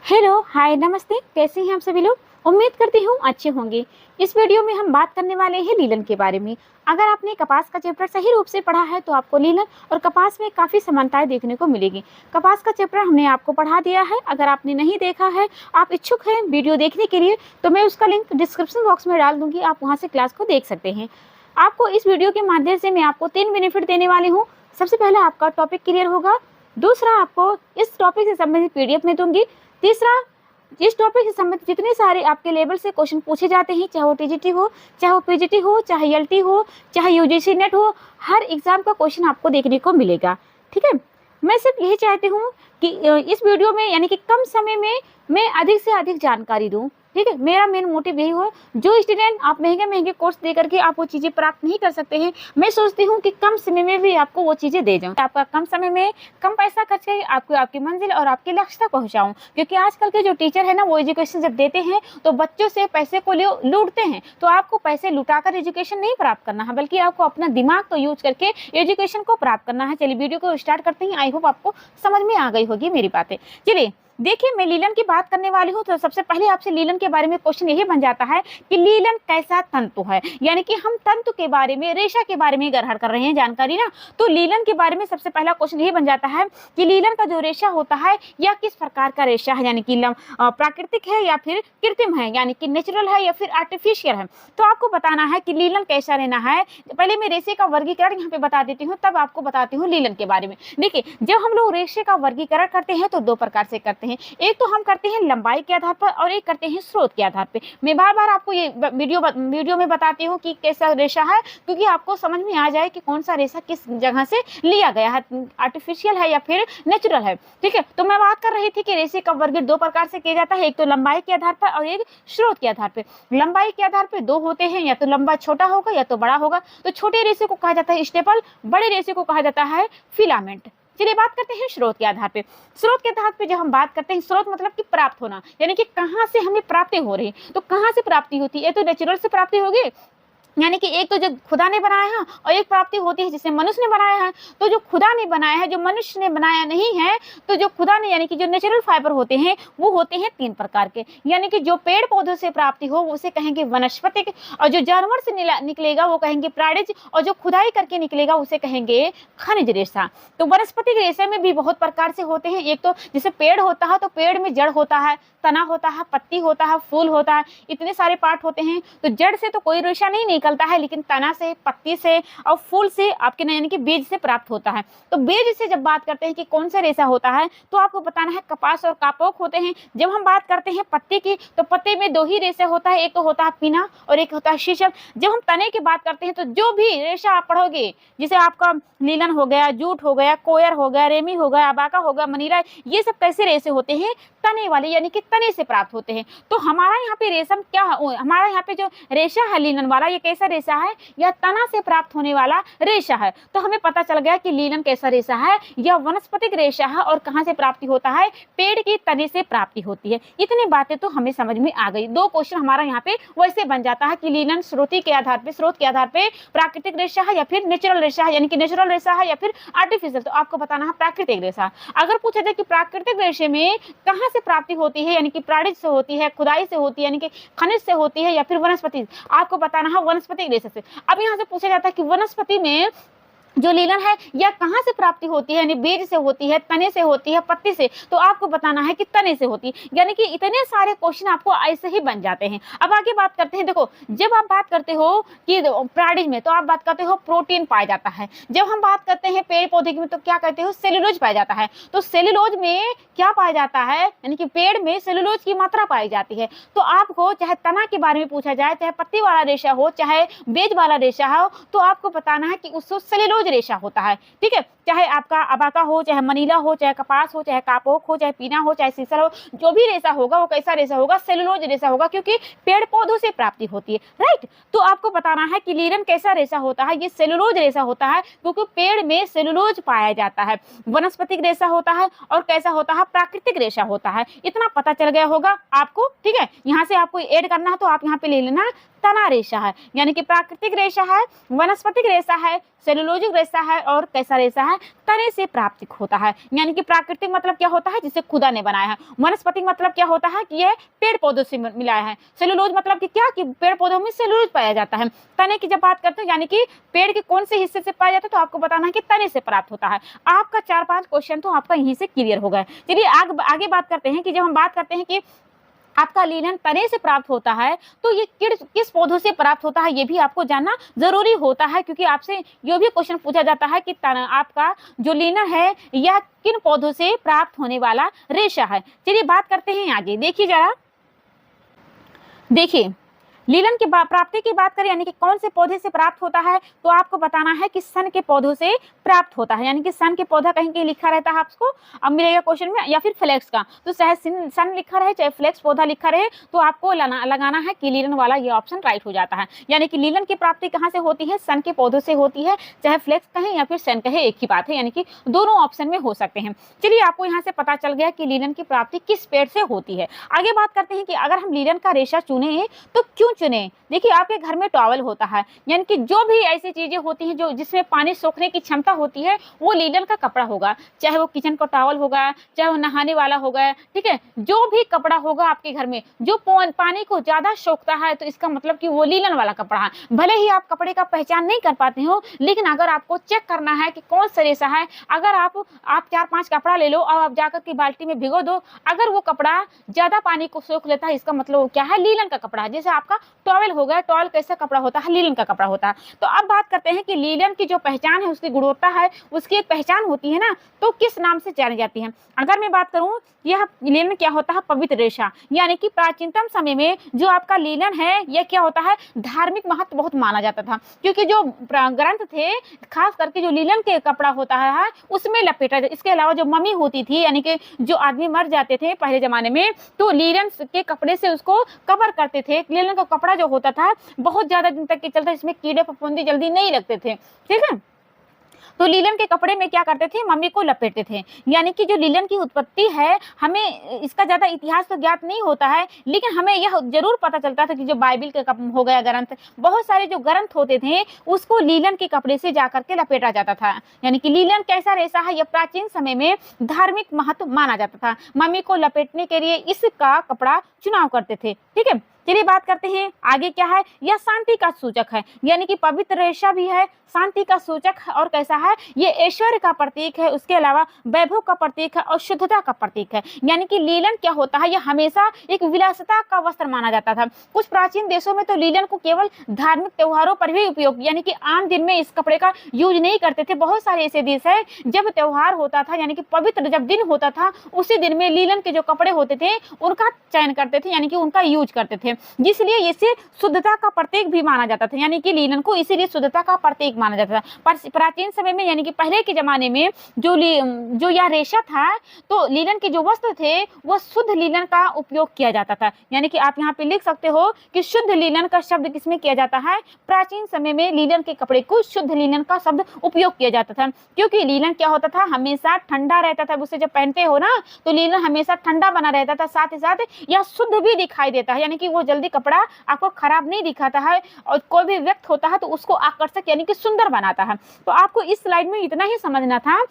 Hello, हाय, नमस्ते। कैसे हैं आप सभी लोग? उम्मीद करती हूँ अच्छे होंगे। इस वीडियो में हम बात करने वाले हैं लीलन के बारे में। अगर आपने कपास का चैप्टर सही रूप से पढ़ा है तो आपको लीलन और कपास में काफ़ी समानताएं देखने को मिलेगी। कपास का चैप्टर हमने आपको पढ़ा दिया है। अगर आपने नहीं देखा है, आप इच्छुक हैं वीडियो देखने के लिए, तो मैं उसका लिंक डिस्क्रिप्शन बॉक्स में डाल दूंगी। आप वहाँ से क्लास को देख सकते हैं। आपको इस वीडियो के माध्यम से मैं आपको 3 बेनिफिट देने वाली हूँ। सबसे पहले आपका टॉपिक क्लियर होगा। दूसरा, आपको इस टॉपिक से संबंधित पीडीएफ में दूंगी। तीसरा, इस टॉपिक से संबंधित जितने सारे आपके लेवल से क्वेश्चन पूछे जाते हैं, चाहे वो टीजीटी हो, चाहे वो पीजीटी हो, चाहे एलटी हो, चाहे यूजीसी नेट हो, हर एग्जाम का क्वेश्चन आपको देखने को मिलेगा। ठीक है, मैं सिर्फ यही चाहती हूँ कि इस वीडियो में यानी कि कम समय में मैं अधिक से अधिक जानकारी दूँ। ठीक है, मेरा मेन मोटिव यही हो। जो स्टूडेंट आप महंगे महंगे कोर्स दे करके आप वो चीज़ें प्राप्त नहीं कर सकते हैं, मैं सोचती हूँ कि कम समय में भी आपको वो चीज़ें दे जाऊँ। आपका कम समय में कम पैसा खर्च करके आपको आपकी मंजिल और आपके लक्ष्य तक पहुँचाऊँ। क्योंकि आजकल के जो टीचर है ना, वो एजुकेशन जब देते हैं तो बच्चों से पैसे को लूटते हैं। तो आपको पैसे लुटाकर एजुकेशन नहीं प्राप्त करना है, बल्कि आपको अपना दिमाग को यूज करके एजुकेशन को प्राप्त करना है। चलिए वीडियो को स्टार्ट करते हैं। आई होप आपको समझ में आ गई होगी मेरी बातें। चलिए देखिए, मैं लीलन की बात करने वाली हूँ। तो सबसे पहले आपसे लीलन के बारे में क्वेश्चन यही बन जाता है कि लीलन कैसा तंतु है। यानी कि हम तंतु के बारे में, रेशा के बारे में ग्रहण कर रहे हैं जानकारी ना। तो लीलन के बारे में सबसे पहला क्वेश्चन यही बन जाता है कि लीलन का जो रेशा होता है यह किस प्रकार का रेशा है, यानी कि प्राकृतिक है या फिर कृत्रिम है, यानी कि नेचुरल है या फिर आर्टिफिशियल है। तो आपको बताना है कि लीलन कैसा रहना है। पहले मैं रेशे का वर्गीकरण यहाँ पे बता देती हूँ, तब आपको बताती हूँ लीलन के बारे में। देखिए, जब हम लोग रेशे का वर्गीकरण करते हैं तो 2 प्रकार से करते हैं। एक तो हम करते हैं लंबाई के आधार पर और एक करते हैं स्रोत के आधार पर। मैं बार बार आपको ये वीडियो में बताती हूँ कि कैसा रेशा है, क्योंकि आपको समझ में आ जाए कि कौन सा रेशा किस जगह से लिया गया है, आर्टिफिशियल है या फिर नेचुरल है। ठीक है, तो मैं बात कर रही थी कि रेशे का वर्ग 2 प्रकार से किया जाता है। एक तो लंबाई के आधार पर और एक स्रोत के आधार पर। लंबाई के आधार पर 2 होते हैं, या तो लंबा छोटा होगा या तो बड़ा होगा। तो छोटे रेशे को कहा जाता है स्टेपल, बड़े रेशे को कहा जाता है फिलामेंट। चलिए बात करते हैं स्रोत के आधार पे। स्रोत के आधार पे जब हम बात करते हैं, स्रोत मतलब कि प्राप्त होना, यानी कि कहाँ से हमें प्राप्ति हो रही है। तो कहाँ से प्राप्ति होती है? तो नेचुरल से प्राप्ति होगी, यानी कि एक तो जो खुदा ने बनाया है और एक प्राप्ति होती है जिसे मनुष्य ने बनाया है। तो जो खुदा ने बनाया है, जो मनुष्य ने बनाया नहीं है, तो जो खुदा ने यानी कि जो नेचुरल फाइबर होते हैं वो होते हैं 3 प्रकार के। यानी कि जो पेड़ पौधों से प्राप्ति हो उसे कहेंगे वनस्पतिक, और जो जानवर से निकलेगा वो कहेंगे प्राणिज, और जो खुदाई करके निकलेगा उसे कहेंगे खनिज रेशा। तो वनस्पतिक रेशा में भी बहुत प्रकार से होते हैं। एक तो जैसे पेड़ होता है तो पेड़ में जड़ होता है, तना होता है, पत्ती होता है, फूल होता है, इतने सारे पार्ट होते हैं। तो जड़ से तो कोई रेशा नहीं निकलता है, लेकिन तना से, पत्ती से और फूल से आपके यानी कि बीज से प्राप्त होता है। तो बीज से जब बात करते हैं कि कौन सा रेशा होता है, तो आपको बताना है कपास और कापोक होते हैं। जब हम बात करते हैं पत्ते की, तो पत्ते में 2 ही रेशा होता है, एक तो होता है पीना और एक होता है शीशम। जब हम तने की बात करते हैं तो जो भी रेशा आप पढ़ोगे, जैसे आपका लीलन हो गया, जूट हो गया, कोयर हो गया, रेमी हो गया, अबाका हो गया, मनीरा, ये सब कैसे रेशे होते हैं? तने वाले, यानी कि तने से प्राप्त होते हैं। तो हमारा यहाँ पे रेशम क्या, हमारा यहाँ पे जो रेशा है लीलन वाला, ये कैसा रेशा है? यह तना से प्राप्त होने वाला रेशा है। तो हमें पता चल गया कि लीलन कैसा रेशा है, यह वनस्पतिक रेशा है। और कहाँ से प्राप्ति होता है? पेड़ के तने से प्राप्ति होती है। इतनी बातें तो हमें समझ में आ गई। 2 क्वेश्चन हमारा यहाँ पे वैसे बन जाता है कि लीलन स्रोत के आधार पे प्राकृतिक रेशा है या फिर नेचुरल रेशा है, यानी कि नेचुरल रेशा है या फिर आर्टिफिशियल। तो आपको बताना है प्राकृतिक रेशा। अगर पूछा जाए कि प्राकृतिक रेशे में कहाँ से प्राप्ति होती है, यानी कि प्राणिज से होती है, खुदाई से होती है, यानी कि खनिज से होती है, या फिर वनस्पति, आपको बताना है वनस्पतिक रेशे से। अब यहाँ से पूछा जाता है कि वनस्पति में जो लीलन है यह कहाँ से प्राप्ति होती है, यानी बीज से होती है, तने से होती है, पत्ती से। तो आपको बताना है कि तने से होती है। यानी कि इतने सारे क्वेश्चन आपको ऐसे ही बन जाते हैं। अब आगे बात करते हैं। देखो, जब आप बात करते हो कि प्राणिज में, तो आप बात करते हो प्रोटीन पाया जाता है। जब हम बात करते हैं पेड़ पौधे की में, तो क्या कहते हो? सेलुलोज पाया जाता है। तो सेलुलोज में क्या पाया जाता है, यानी कि पेड़ में सेलुलोज की मात्रा पाई जाती है। तो आपको चाहे तना के बारे में पूछा जाए, चाहे पत्ती वाला रेशा हो, चाहे बेज वाला रेशा हो, तो आपको बताना है कि उसको सेलुलोज रेशा होता है। ठीक है, चाहे आपका अबाका हो, चाहे मनीला हो, चाहे कपास हो, चाहे कापोक हो, चाहे पीना हो, चाहे सीसल हो, जो भी रेशा होगा वो कैसा रेशा होगा? सेलुलोज रेशा होगा, क्योंकि पेड़ पौधों से प्राप्ति होती है। राइट, तो आपको बताना है कि लीलन कैसा रेशा होता है? ये सेलुलोज रेशा होता है, क्योंकि पेड़ में सेलुलोज पाया जाता है। वनस्पतिक रेशा होता है और कैसा होता है? प्राकृतिक रेशा होता है। इतना पता चल गया होगा आपको। ठीक है, यहाँ से आपको ऐड करना है तो आप यहाँ पे ले लेना तना रेशा है, यानी कि प्राकृतिक रेशा है, वनस्पतिक रेशा है, सेलुलोजिक रेशा है और कैसा रेशा है, तने से प्राप्त होता है। यानी कि प्राकृतिक मतलब क्या होता है, जिसे खुदा ने बनाया है। वनस्पतिक मतलब क्या होता है कि यह पेड़ पौधों से मिला है। सेलुलोज मतलब कि क्या, कि पेड़ पौधों में सेलुलोज पाया जाता है। तने की जब बात करते हैं, यानी कि पेड़ के कौन से हिस्से से पाया जाता है, तो आपको बताना है कि तने से प्राप्त होता है। आपका 4-5 क्वेश्चन तो आपका यहीं से क्लियर हो गया। चलिए आगे बात करते हैं कि जब हम बात करते हैं कि आपका लीलन तने से प्राप्त होता है, तो ये किस पौधों से प्राप्त होता है, ये भी आपको जानना जरूरी होता है, क्योंकि आपसे ये भी क्वेश्चन पूछा जाता है कि आपका जो लीलन है यह किन पौधों से प्राप्त होने वाला रेशा है। चलिए बात करते हैं आगे। देखिए जरा, देखिए लीलन की प्राप्ति की बात करें, यानी कि कौन से पौधे से प्राप्त होता है, तो आपको बताना है कि सन के पौधों से प्राप्त होता है। यानी कि सन के पौधा कहीं कहीं लिखा रहता है आपको, अब मिलेगा क्वेश्चन में, या फिर फ्लेक्स का, तो चाहे सन लिखा रहे चाहे फ्लेक्स पौधा लिखा रहे, तो आपको लगाना है कि लीलन वाला ये ऑप्शन राइट हो जाता है। यानी कि लीलन की प्राप्ति कहाँ से होती है, सन के पौधों से होती है, चाहे फ्लेक्स कहें या फिर सन कहे, एक ही बात है, यानी कि दोनों ऑप्शन में हो सकते हैं। चलिए आपको यहाँ से पता चल गया कि लीलन की प्राप्ति किस पेड़ से होती है। आगे बात करते हैं कि अगर हम लीलन का रेशा चुने तो क्यों चुने। देखिए आपके घर में टॉवल होता है, यानी कि जो भी ऐसी चीजें होती हैं जो जिसमें पानी सोखने की क्षमता होती है, वो लीलन का कपड़ा होगा, चाहे वो किचन का टॉवल होगा, चाहे वो नहाने वाला होगा, ठीक है, जो भी कपड़ा होगा आपके घर में जो पानी को ज्यादा सोखता है, तो इसका मतलब कि वो लीलन वाला कपड़ा है। भले ही आप कपड़े का पहचान नहीं कर पाते हो, लेकिन अगर आपको चेक करना है कि कौन सा रेशा है, अगर आप 4-5 कपड़ा ले लो और आप जाकर के बाल्टी में भिगो दो, अगर वो कपड़ा ज्यादा पानी को सोख लेता है, इसका मतलब वो क्या है, लीलन का कपड़ा है। जैसे आपका टॉवल हो गया, टॉवल कैसा कपड़ा होता है, लीलन का कपड़ा होता है। तो अब बात करते हैं कि लीलन की जो पहचान है, उसकी गुणवत्ता है, उसकी एक पहचान होती है ना, तो किस नाम से जानी जाती है। अगर मैं बात करूं, यह लीलन क्या होता है, पवित्र रेशा, यानी कि प्राचीनतम समय में जो आपका लीलन है, यह क्या होता है, धार्मिक महत्व बहुत माना जाता था, क्योंकि जो ग्रंथ थे, खास करके जो लीलन के कपड़ा होता है उसमें लपेटा जाता। इसके अलावा जो मम्मी होती थी, यानी कि जो आदमी मर जाते थे पहले जमाने में, तो लीलन के कपड़े से उसको कवर करते थे। लीलन का कपड़ा जो होता था बहुत ज्यादा दिन तक के चलता, इसमें कीड़े फफूंदी जल्दी नहीं लगते थे, ठीक है। तो लीलन के कपड़े में क्या करते थे, मम्मी को लपेटते थे। यानी कि जो लीलन की उत्पत्ति है, हमें इसका ज्यादा इतिहास तो ज्ञात नहीं होता है, लेकिन हमें यह जरूर पता चलता था कि जो बाइबिल के हो गया ग्रंथ, बहुत सारे जो ग्रंथ होते थे उसको लीलन के कपड़े से जाकर के लपेटा जाता था। यानी कि लीलन कैसा रेशा है, यह प्राचीन समय में धार्मिक महत्व माना जाता था। मम्मी को लपेटने के लिए इसका कपड़ा चुनाव करते थे, ठीक है। चलिए बात करते हैं आगे क्या है, यह शांति का सूचक है, यानी कि पवित्र रेशा भी है, शांति का सूचक है, और कैसा है, ये ऐश्वर्य का प्रतीक है, उसके अलावा वैभव का प्रतीक है और शुद्धता का प्रतीक है। यानी कि लीलन क्या होता है, यह हमेशा एक विलासिता का वस्त्र माना जाता था। कुछ प्राचीन देशों में तो लीलन को केवल धार्मिक त्योहारों पर भी उपयोग, यानी कि आम दिन में इस कपड़े का यूज नहीं करते थे। बहुत सारे ऐसे देश है, जब त्योहार होता था, यानी कि पवित्र जब दिन होता था, उसी दिन में लीलन के जो कपड़े होते थे उनका चयन करते थे, यानी कि उनका यूज करते थे, जिसलिए इसे शुद्धता का प्रतीक भी माना जाता था। यानी कि लीलन को इसीलिए शुद्धता का प्रतीक माना जाता था। पर प्राचीन समय में, यानी कि पहले के जमाने में जो यह रेशा था, तो लीलन के जो वस्त्र थे वो शुद्ध लीलन का उपयोग किया जाता था। यानी कि आप यहाँ पे लिख सकते हो कि शुद्ध लीलन का शब्द किसमें किया जाता है, प्राचीन समय में लीलन के कपड़े को शुद्ध लीलन का शब्द उपयोग किया जाता था, क्योंकि लीलन क्या होता था, हमेशा ठंडा रहता था। उसे जब पहनते हो ना, तो लीलन हमेशा ठंडा बना रहता था, साथ ही साथ यह शुद्ध भी दिखाई देता है, यानी कि वो जल्दी कपड़ा आपको खराब नहीं दिखाता है, और कोई भी व्यक्ति होता है तो उसको आकर्षक यानी कि सुंदर बनाता है। तो आपको इस स्लाइड में इतना ही समझना था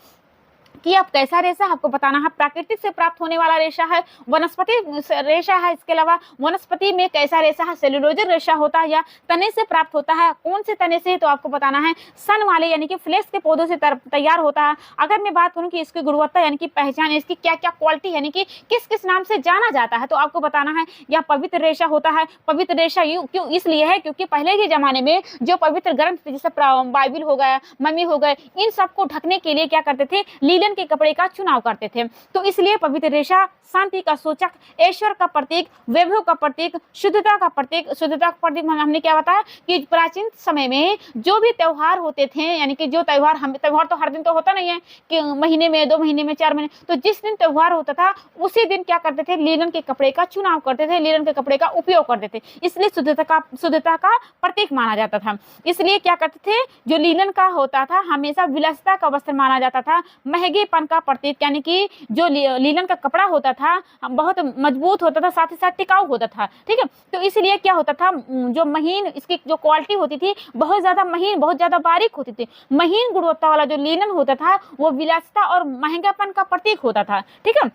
कि अब कैसा रेशा आपको बताना है, प्राकृतिक से प्राप्त होने वाला रेशा है, वनस्पति रेशा है, इसके अलावा वनस्पति में कैसा रेशा है, सेलुलोजिक रेशा होता है या तने से प्राप्त होता है, कौन से तने से, तो आपको बताना है सन वाले यानी कि फ्लेक्स के पौधों से तैयार होता है। अगर मैं बात करूं कि इसकी गुणवत्ता यानी कि पहचान, इसकी क्या क्या क्वालिटी यानी कि किस किस नाम से जाना जाता है, तो आपको बताना है यह पवित्र रेशा होता है। पवित्र रेशा क्यों इसलिए है, क्योंकि पहले के जमाने में जो पवित्र ग्रंथ जैसे बाइबिल हो गया, मम्मी हो गए, इन सबको ढकने के लिए क्या करते थे, लीलन के कपड़े का चुनाव करते थे। तो इसलिए पवित्र रेशा शांति का सूचक, ऐश्वर्य का प्रतीक, वैभव का प्रतीक, शुद्धता का प्रतीक। शुद्धता का प्रतीक हमने क्या बताया कि प्राचीन समय में जो भी त्योहार होते थे, यानी कि जो त्योहार, हम त्योहार तो हर दिन तो होता नहीं है कि महीने में, 2 महीने में, 4 महीने, तो जिस दिन त्योहार होता था उसी दिन क्या करते थे, लीलन के कपड़े का चुनाव करते थे, लीलन के कपड़े का उपयोग करते थे, इसलिए शुद्धता का प्रतीक माना जाता था। इसलिए क्या करते थे, जो लीलन का होता था हमेशा विलासिता का वस्त्र माना जाता था, महंगेपन का प्रतीक, यानी कि जो लीलन का कपड़ा होता था, बहुत मजबूत होता था, साथ ही साथ टिकाऊ होता था। ठीक है, तो इसलिए क्या होता था, जो महीन इसकी जो क्वालिटी होती थी बहुत ज्यादा महीन, बहुत ज्यादा बारीक होती थी। महीन गुणवत्ता वाला जो लिनन होता था वो विलासिता और महंगापन का प्रतीक होता था। ठीक है,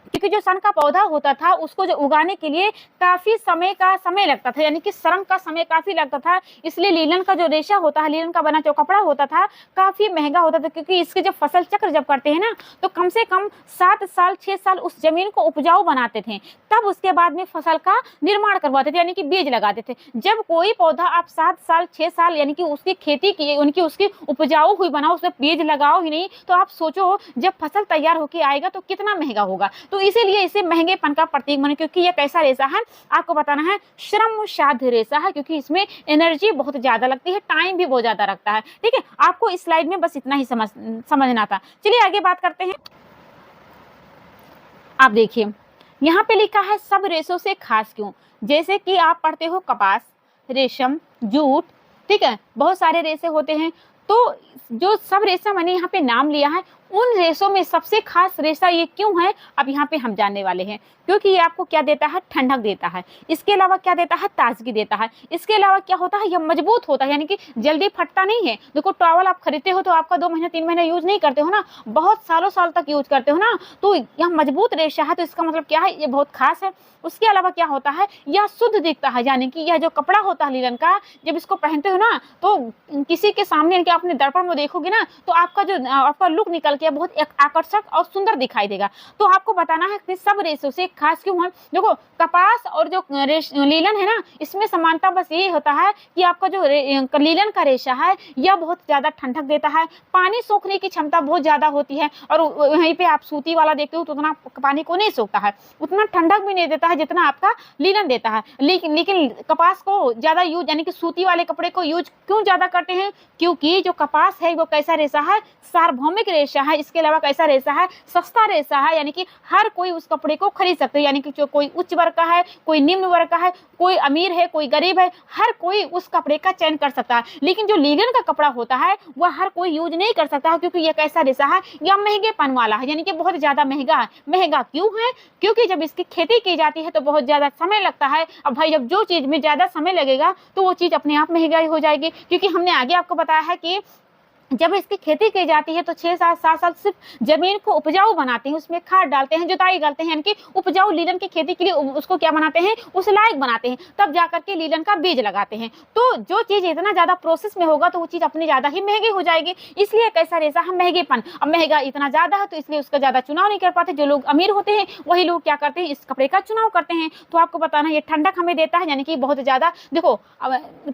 क्योंकि जो सन का पौधा होता था उसको जो उगाने के लिए काफी समय लगता था, यानी कि श्रम का समय काफी लगता था। इसलिए लीलन का जो रेशा होता है, लीलन का बना जो कपड़ा होता था, काफी महंगा होता था, क्योंकि इसके जब फसल चक्र जब करते हैं ना तो कम से कम 7 साल 6 साल उस जमीन को उपजाऊ बनाते थे, तब उसके बाद में फसल का निर्माण करवाते थे, यानी कि बीज लगाते थे। जब कोई पौधा आप 7 साल 6 साल यानी कि उसकी खेती की, उनकी उसकी उपजाऊ हुई बनाओ, उसमें बीज लगाओ ही नहीं, तो आप सोचो जब फसल तैयार होकर आएगा तो कितना महंगा होगा। तो इसीलिए इसे महंगेपन का प्रतीक माने, क्योंकि ये कैसा रेशा है आपको बताना है, श्रम साध्य रेशा है, क्योंकि इसमें एनर्जी बहुत ज्यादा लगती है, टाइम भी बहुत ज्यादा लगता है। ठीक है, आपको इस स्लाइड में बस इतना ही समझना था। चलिए आगे बात करते हैं। आप देखिए यहाँ पे लिखा है सब रेशों से खास क्यों। जैसे कि आप पढ़ते हो कपास, रेशम, जूट, ठीक है, बहुत सारे रेशे होते हैं। तो जो सब रेशा मैंने यहाँ पे नाम लिया है, उन रेशों में सबसे खास रेशा ये क्यों है, अब यहाँ पे हम जानने वाले हैं। क्योंकि ये आपको क्या देता है, ठंडक देता है। इसके अलावा क्या देता है, ताजगी देता है। इसके अलावा क्या होता है, यह मजबूत होता है, यानी कि जल्दी फटता नहीं है। देखो टॉवल आप खरीदते हो तो आपका 2 महीने 3 महीने यूज नहीं करते हो ना, बहुत सालों साल तक यूज करते हो ना, तो यह मजबूत रेशा है, तो इसका मतलब क्या है, ये बहुत खास है। उसके अलावा क्या होता है, यह शुद्ध दिखता है, यानी कि यह जो कपड़ा होता है लीलन का, जब इसको पहनते हो ना तो किसी के सामने अपने दर्पण में देखोगे ना तो आपका लुक निकल के बहुत आकर्षक और सुंदर दिखाई देगा। तो आपको बताना है कि सब रेशों से खास क्यों है। देखो कपास और जो लीलन है ना, इसमें समानता बस ये होता है कि आपका जो लीलन का रेशा है यह बहुत ज्यादा ठंडक देता है, पानी सोखने की क्षमता बहुत ज्यादा होती है। और वहीं पे आप सूती वाला देखते हो तो उतना पानी को नहीं सोखता है, उतना ठंडक भी नहीं देता है जितना आपका लीलन देता है। लेकिन कपास को ज्यादा यूज, यानी कि सूती वाले कपड़े को यूज क्यों ज्यादा करते हैं, क्योंकि जो कपास है वो कैसा रेशा है, सार्वभौमिक रेशा है। इसके अलावा कैसा रेशा है, सस्ता रेशा है, यानी कि हर कोई उस कपड़े को खरीद सकते हैं, यानी कि जो कोई उच्च वर्ग का है, कोई निम्न वर्ग का है, कोई अमीर है, कोई गरीब है, हर कोई उस कपड़े का चयन कर सकता है। लेकिन जो लीलन का कपड़ा होता है वह हर कोई यूज नहीं कर सकता है, क्योंकि यह कैसा रेशा है, यह महंगेपन वाला है, यानी कि बहुत ज्यादा महंगा है। महंगा क्यों है, क्योंकि जब इसकी खेती की जाती है तो बहुत ज्यादा समय लगता है। अब भाई जब जो चीज में ज्यादा समय लगेगा तो वो चीज अपने आप महंगाई हो जाएगी, क्योंकि हमने आगे आपको बताया है कि जब इसकी खेती की जाती है तो 6-7 साल सिर्फ जमीन को उपजाऊ बनाते हैं, उसमें खाद डालते हैं, जुताई करते हैं, यानी कि उपजाऊ लीलन की खेती के लिए उसको क्या बनाते हैं, उस लायक बनाते हैं, तब जाकर के लीलन का बीज लगाते हैं। तो जो चीज इतना ज्यादा प्रोसेस में होगा तो वो चीज अपनी ज्यादा ही महंगी हो जाएगी। इसलिए कैसा रेशा है, महंगेपन। अब महंगा इतना ज्यादा है तो इसलिए उसका ज्यादा चुनाव नहीं कर पाते। जो लोग अमीर होते हैं वही लोग क्या करते हैं, इस कपड़े का चुनाव करते हैं। तो आपको बताना ये ठंडक हमें देता है, यानी कि बहुत ज्यादा। देखो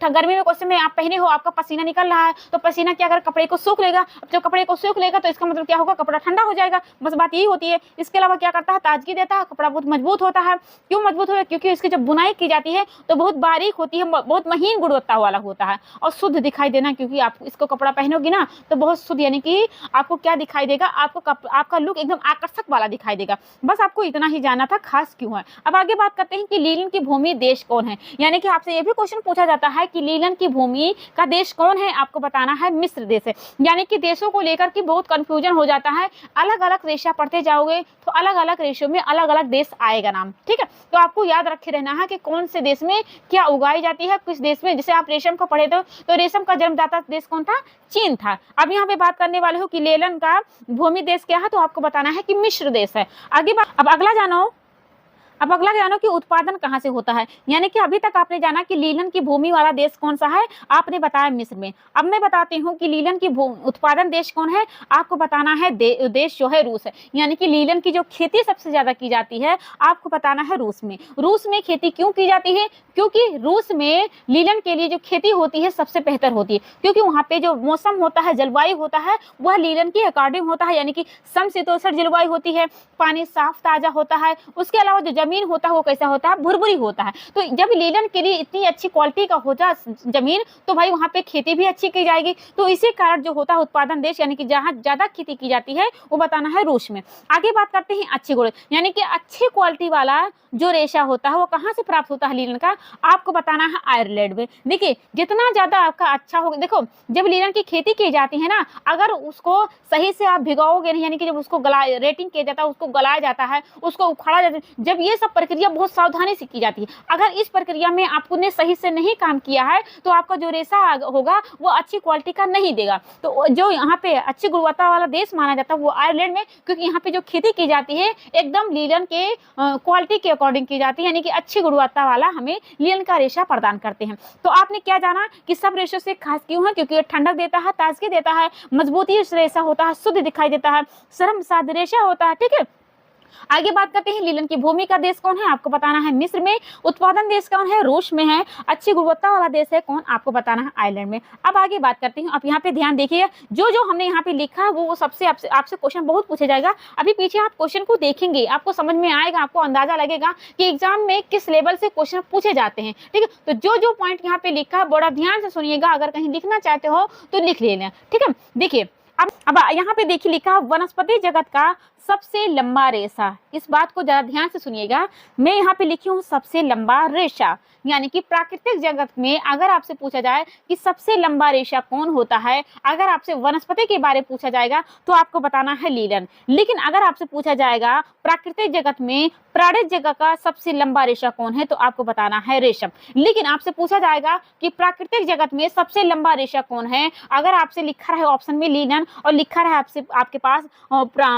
गर्मी में क्वेश्चन में आप पहने हो, आपका पसीना निकल रहा है, तो पसीना क्या अगर कपड़े को सूख लेगा। अब जब कपड़े को सूख लेगा तो इसका मतलब क्या होगा, कपड़ा ठंडा हो जाएगा, बस बात यही होती है। इसके अलावा क्या करता है, ताजगी देता है, कपड़ा बहुत मजबूत होता है। क्यों मजबूत होता है, क्योंकि इसकी जब बुनाई की जाती है तो बहुत बारीक होती है, बहुत महीन गुणवत्ता वाला होता है और शुद्ध दिखाई देना, क्योंकि आप इसको कपड़ा पहनोगी ना तो बहुत शुद्ध, यानी कि आपको क्या दिखाई देगा, आपका लुक एकदम आकर्षक वाला दिखाई देगा। बस आपको इतना ही जानना था खास क्यों है। अब आगे बात करते हैं कि लीलन की भूमि देश कौन है, यानी कि आपसे ये भी क्वेश्चन पूछा जाता है कि लीलन की भूमि का देश कौन है। आपको बताना है मिस्र देश है। यानी कि देशों को लेकर के बहुत कंफ्यूजन हो जाता है, अलग अलग रेशा पढ़ते जाओगे तो अलग अलग रेशों में अलग अलग देश आएगा नाम, ठीक है। तो आपको याद रखे रहना है कि कौन से देश में क्या उगाई जाती है, किस देश में। जैसे आप रेशम को पढ़े तो रेशम का जन्मदाता देश कौन था, चीन था। अब यहाँ पे बात करने वाले हो कि लीलन का भूमि देश क्या है, तो आपको बताना है कि मिस्र देश है। आगे अब अगला जानो कि उत्पादन कहाँ से होता है। यानी कि अभी तक आपने जाना कि लीलन की भूमि वाला देश कौन सा है, आपने बताया मिस्र में। अब मैं बताती हूँ कि लीलन की उत्पादन देश कौन है। आपको बताना है देश जो है रूस है। यानी कि लीलन की जो खेती सबसे ज्यादा की जाती है, आपको बताना है रूस में। रूस में खेती क्यों की जाती है, क्योंकि रूस में लीलन के लिए जो खेती होती है सबसे बेहतर होती है, क्योंकि वहाँ पे जो मौसम होता है, जलवायु होता है, वह लीलन के अकॉर्डिंग होता है। यानी कि समशीतोष्ण जलवायु होती है, पानी साफ ताजा होता है। उसके अलावा जो जमीन होता है वो कैसा होता है, भुरभुरी होता है। तो जब लीलन के लिए इतनी अच्छी क्वालिटी का हो जा जमीन, तो भाई वहाँ पे खेती भी अच्छी की जाएगी। तो इसी कारण जो होता है उत्पादन देश यानी कि जहाँ ज्यादा खेती की जाती है वो बताना है रूस में। आगे बात करते हैं अच्छी गुण, यानी कि अच्छी क्वालिटी वाला जो रेशा होता है वो कहाँ से प्राप्त होता है लीलन का, आपको बताना है आयरलैंड में। देखिए जितना ज्यादा आपका अच्छा होगा, देखो जब लीलन की खेती की जाती है ना, अगर उसको सही से आप भिगाओगे नहीं, यानी कि जब उसको रेटिंग किया जाता है, उसको गलाया जाता है, उसको उखाड़ा जाता है, जब ये सब प्रक्रिया बहुत सावधानी से की जाती है, अगर इस प्रक्रिया में आपने सही से नहीं काम किया है तो आपका जो रेशा होगा वो अच्छी क्वालिटी का नहीं देगा। तो जो यहाँ पे अच्छी गुणवत्ता वाला देश माना जाता है वो आयरलैंड में, क्योंकि यहाँ पे जो खेती की जाती है एकदम लीलन के क्वालिटी के अकॉर्डिंग की जाती है, यानी कि अच्छी गुणवत्ता वाला हमें लीलन का रेशा प्रदान करते हैं। तो आपने क्या जाना कि सब रेशों से खास क्यों है, क्योंकि ये ठंडक देता है, ताजगी देता है, मजबूती रेशा होता है, शुद्ध दिखाई देता है, श्रम साध्य रेशा होता है। ठीक है, आगे बात करते हैं लीलन की भूमि का देश कौन है, आपको बताना है मिस्र में। उत्पादन देश कौन है, रूस में है। अच्छी गुणवत्ता वाला देश है कौन, आपको बताना है आयरलैंड में। अब आगे बात करते हैं, अब यहाँ पे ध्यान देखिए, जो जो हमने यहाँ पे लिखा है वो सबसे आपसे क्वेश्चन बहुत पूछा जाएगा। अभी पीछे आप क्वेश्चन को देखेंगे, आपको समझ में आएगा, आपको अंदाजा लगेगा कि एग्जाम में किस लेवल से क्वेश्चन पूछे जाते हैं। ठीक है, तो जो जो पॉइंट यहाँ पे लिखा है बड़ा ध्यान से सुनिएगा, अगर कहीं लिखना चाहते हो तो लिख लेना। ठीक है, देखिए अब यहाँ पे देखिए लिखा वनस्पति जगत का सबसे लंबा रेशा, इस बात को जरा ध्यान से सुनिएगा। मैं यहाँ पे लिखी हूँ सबसे लंबा रेशा, यानी कि प्राकृतिक जगत में अगर आपसे पूछा जाए कि सबसे लंबा रेशा कौन होता है, अगर आपसे वनस्पति के बारे में पूछा जाएगा तो आपको बताना है लीलन। लेकिन अगर आपसे पूछा जाएगा प्राकृतिक जगत में प्राणिज जगत का सबसे लंबा रेशा कौन है तो आपको बताना है रेशम। लेकिन आपसे पूछा जाएगा कि प्राकृतिक जगत में सबसे लंबा रेशा कौन है, अगर आपसे लिखा रहे ऑप्शन में लीलन और लिखा रहे आपके पास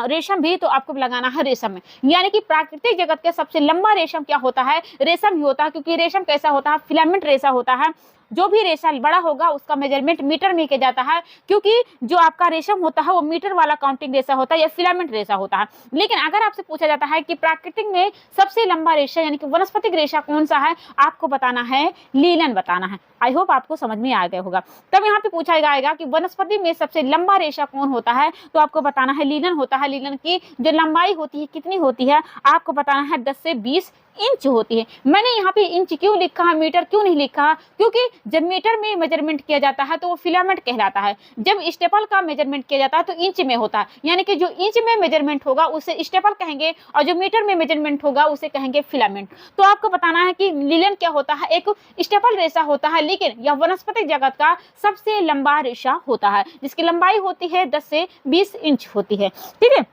रेशम भी, तो आपको लगाना है रेशम में। यानी कि प्राकृतिक जगत के सबसे लंबा रेशम क्या होता है, रेशम ही होता है, क्योंकि रेशम कैसा होता है, फिलामेंट रेशा होता है। जो भी रेशा बड़ा होगा उसका मेजरमेंट मीटर में किया जाता है, क्योंकि जो आपका रेशम होता है वो मीटर वाला काउंटिंग रेशा होता है या फिलामेंट रेशा होता है। लेकिन अगर आपसे पूछा जाता है कि प्राकृतिक में सबसे लंबा रेशा यानी कि वनस्पतिक रेशा कौन सा है, आपको बताना है लीलन बताना है। आई होप आपको समझ में आ गया होगा। तब यहाँ पे पूछा जाएगा कि वनस्पति में सबसे लंबा रेशा कौन होता है, तो आपको बताना है लीलन होता है। लीलन की जो लंबाई होती है कितनी होती है, आपको बताना है 10 से 20 इंच होती है। मैंने यहाँ पे इंच क्यों लिखा है, मीटर क्यों नहीं लिखा, क्योंकि जब मीटर में मेजरमेंट किया जाता है तो वो फिलामेंट कहलाता है, जब स्टेपल का मेजरमेंट किया जाता है तो इंच में होता है। यानी कि जो इंच में मेजरमेंट होगा उसे स्टेपल कहेंगे और जो मीटर में मेजरमेंट होगा उसे कहेंगे फिलामेंट। तो आपको बताना है कि लीलन क्या होता है, एक स्टेपल रेशा होता है, लेकिन यह वनस्पतिक जगत का सबसे लंबा रेशा होता है, जिसकी लंबाई होती है 10 से 20 इंच होती है। ठीक है,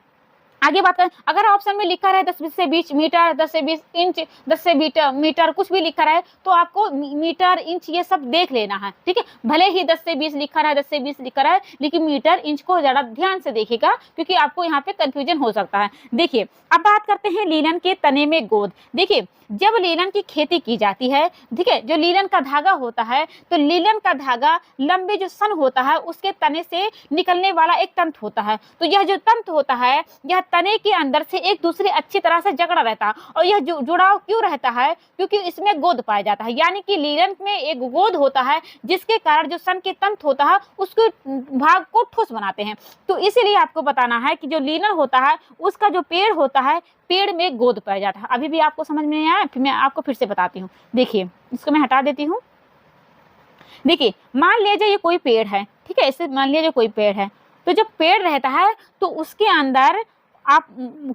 आगे बात करें, अगर ऑप्शन में लिखा रहे 10 से 20 मीटर, 10 से 20 इंच, 10 से मीटर कुछ भी लिखा रहे तो आपको मीटर इंच ये सब देख लेना है। ठीक है, भले ही 10 से 20 लिखा रहा है, 10 से 20 लिखा रहा है, लेकिन मीटर इंच को जरा ध्यान से देखिएगा, क्योंकि आपको यहाँ पे कंफ्यूजन हो सकता है। देखिए अब बात करते हैं लीलन के तने में गोद। देखिए जब लीलन की खेती की जाती है, ठीक है, जो लीलन का धागा होता है, तो लीलन का धागा लंबे जो सन होता है उसके तने से निकलने वाला एक तंतु होता है। तो यह जो तंतु होता है यह तने के अंदर से एक दूसरे अच्छी तरह से जकड़ा रहता है। और यह जुड़ाव क्यों रहता है, क्योंकि इसमें गोद पाया जाता है, यानी कि लीलन में एक गोद होता है जिसके कारण जो सन के तंतु होता है उसके भाग को ठोस बनाते हैं। तो इसीलिए आपको बताना है कि जो लीलन होता है उसका जो पेड़ होता है, पेड़ में गोद पाया जाता है। अभी भी आपको समझ में नहीं आया, फिर मैं आपको फिर से बताती हूँ। देखिए इसको मैं हटा देती हूँ। देखिए मान लीजिए ये कोई पेड़ है, ठीक है, ऐसे मान लीजिए कोई पेड़ है, तो जब पेड़ रहता है तो उसके अंदर आप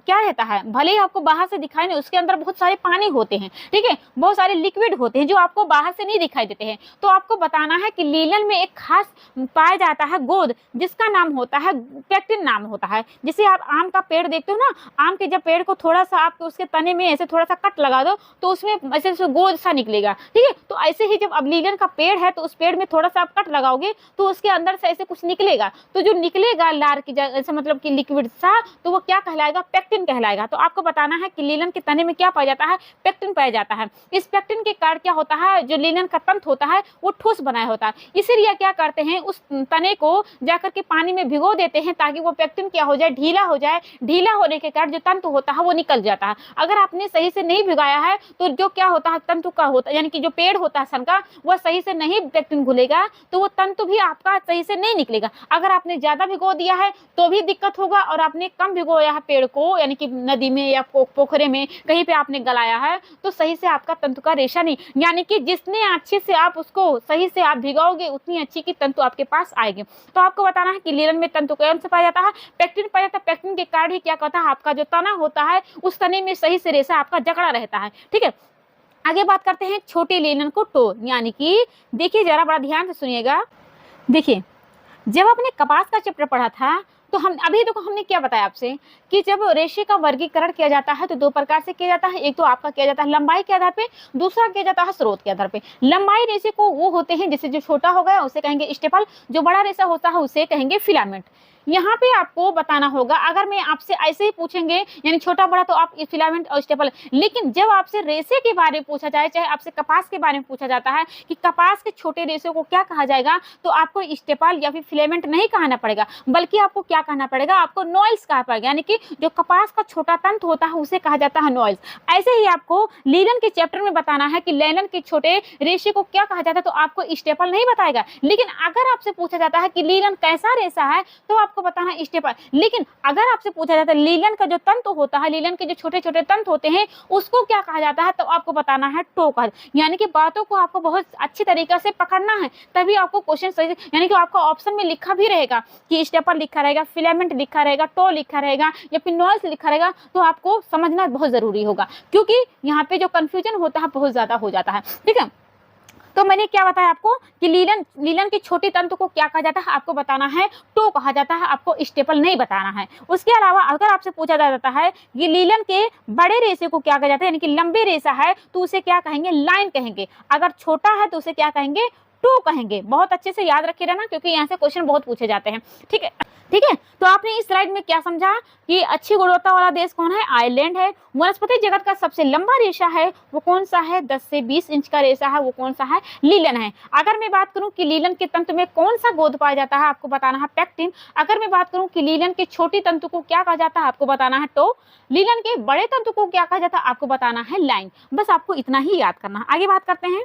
क्या रहता है, भले ही आपको बाहर से दिखाई नहीं, उसके अंदर बहुत सारे पानी होते हैं, ठीक है, बहुत सारे लिक्विड होते हैं जो आपको बाहर से नहीं दिखाई देते हैं। तो आपको बताना है कि लीलन में एक खास पाया जाता है गोद, जिसका नाम होता है पेक्टिन नाम होता है। जैसे आप आम का पेड़ देखते हो ना, आम के जब पेड़ को थोड़ा सा आप उसके तने में ऐसे थोड़ा सा कट लगा दो तो उसमें ऐसे गोद सा निकलेगा, ठीक है। तो ऐसे ही जब अब लीलन का पेड़ है तो उस पेड़ में थोड़ा सा आप कट लगाओगे तो उसके अंदर से ऐसे कुछ निकलेगा, तो जो निकलेगा लार की ऐसे मतलब कि लिक्विड सा, तो वो क्या कहलाएगा, पेक्टिन कहलाएगा। तो आपको बताना है कि लीलन के तने में क्या पाया जाता है, पेक्टिन पाया जाता है। इस पेक्टिन के कारण क्या होता है, जो लीलन का तंतु होता है वो ठोस बनाया होता है, इसीलिए क्या करते हैं उस तने को जाकर के पानी में भिगो देते हैं ताकि वो पेक्टिन क्या हो जाए, ढीला हो जाए। ढीला होने के कारण जो तंतु होता है वो निकल जाता है। अगर आपने सही से नहीं भिगाया है तो जो क्या होता है, तंतु का होता है, यानी कि जो पेड़ होता है सन का, वह सही से नहीं पेक्टिन घुलेगा तो वो तंतु भी आपका सही से नहीं निकलेगा। अगर आपने ज्यादा भिगो दिया है तो भी दिक्कत होगा और आपने कम भिगोया गया है पेड़ को, यानी कि नदी में या पोखरे में कहीं पे आपने गलाया है, तो सही से आपका तंतु का रेशा नहीं, यानी कि जितने अच्छे से आप उसको सही से आप भिगाओगे उतनी अच्छी की तंतु आपके पास आएगी। तो आपको बताना है कि लीलन में तंतु कौन से पाया जाता है, पेक्टिन पाया जाता है। पेक्टिन के कारण ही क्या कहता है, आपका जो तना होता है उस तने में सही से रेशा आपका जकड़ा रहता है। ठीक है, आगे बात करते हैं छोटे लीलन को टो, यानी कि देखिए जरा बड़ा ध्यान से सुनिएगा। देखिए जब आपने कपास का चैप्टर पढ़ा था तो हम अभी देखो हमने क्या बताया आपसे कि जब रेशे का वर्गीकरण किया जाता है तो दो प्रकार से किया जाता है। एक तो आपका किया जाता है लंबाई के आधार पे, दूसरा किया जाता है स्रोत के आधार पे। लंबाई रेशे को वो होते हैं, जैसे जो छोटा हो गया उसे कहेंगे स्टेपल, जो बड़ा रेशा होता है उसे कहेंगे फिलामेंट। यहाँ पे आपको बताना होगा, अगर मैं आपसे ऐसे ही पूछेंगे यानी छोटा बड़ा तो आप फिलामेंट और स्टेपल, लेकिन जब आपसे रेशे के बारे में पूछा जाए, चाहे आपसे कपास के बारे में पूछा जाता है कि कपास के छोटे रेशे को क्या कहा जाएगा, तो आपको स्टेपल या फिर फिलामेंट नहीं कहना पड़ेगा, बल्कि आपको क्या कहना पड़ेगा, आपको नॉइल्स कहा पड़ेगा, यानी कि जो कपास का छोटा तंतु होता है उसे कहा जाता है नॉइल्स। ऐसे ही आपको लीलन के चैप्टर में बताना है कि लीलन के छोटे रेशे को क्या कहा जाता है, तो आपको स्टेपल नहीं बताएगा। लेकिन अगर आपसे पूछा जाता है कि लीलन कैसा रेशा है, तो आपको बताना है स्टेपल। लेकिन अगर आपसे पूछा जाता है लीलन का जो तंतु होता है, लीलन के जो छोटे छोटे तंतु होते हैं उसको क्या कहा जाता है, तो आपको बताना है टोकर। यानी कि बातों को आपको बहुत अच्छी तरीके से पकड़ना है, तभी आपको क्वेश्चन सही, यानी कि आपका ऑप्शन में लिखा भी रहेगा कि स्टेपल लिखा रहेगा, फिलामेंट लिखा रहेगा, टो लिखा रहेगा या फिर नॉइल्स लिखा रहेगा, तो आपको समझना बहुत जरूरी होगा, क्योंकि यहाँ पे जो कंफ्यूजन होता है बहुत ज्यादा हो जाता है। ठीक है, तो मैंने क्या बताया आपको कि लीलन की छोटी तंतु को क्या कहा जाता है, आपको बताना है टो कहा जाता है, आपको स्टेपल नहीं बताना है। उसके अलावा अगर आपसे पूछा जाता है कि लीलन के बड़े रेशे को क्या कहा जाता है, यानी कि लंबे रेशा है तो उसे क्या कहेंगे, लाइन कहेंगे। अगर छोटा है तो उसे क्या कहेंगे, टो कहेंगे। बहुत अच्छे से याद रखे रहना, क्योंकि यहाँ से क्वेश्चन बहुत पूछे जाते हैं। ठीक है, ठीक है। तो आपने इस स्लाइड में क्या समझा कि अच्छी गुणवत्ता वाला देश कौन है, आयरलैंड है। वनस्पति जगत का सबसे लंबा रेशा है वो कौन सा है, 10 से 20 इंच का रेशा है, वो कौन सा है, लीलन है। अगर मैं बात करूं कि लीलन के तंतु में कौन सा गोद पाया जाता है, आपको बताना है पेक्टिन। अगर मैं बात करूं कि लीलन के छोटी तंतु को क्या कहा जाता है, आपको बताना है टो। लीलन के बड़े तंतु को क्या कहा जाता है, आपको बताना है लाइन। बस आपको इतना ही याद करना है। आगे बात करते हैं।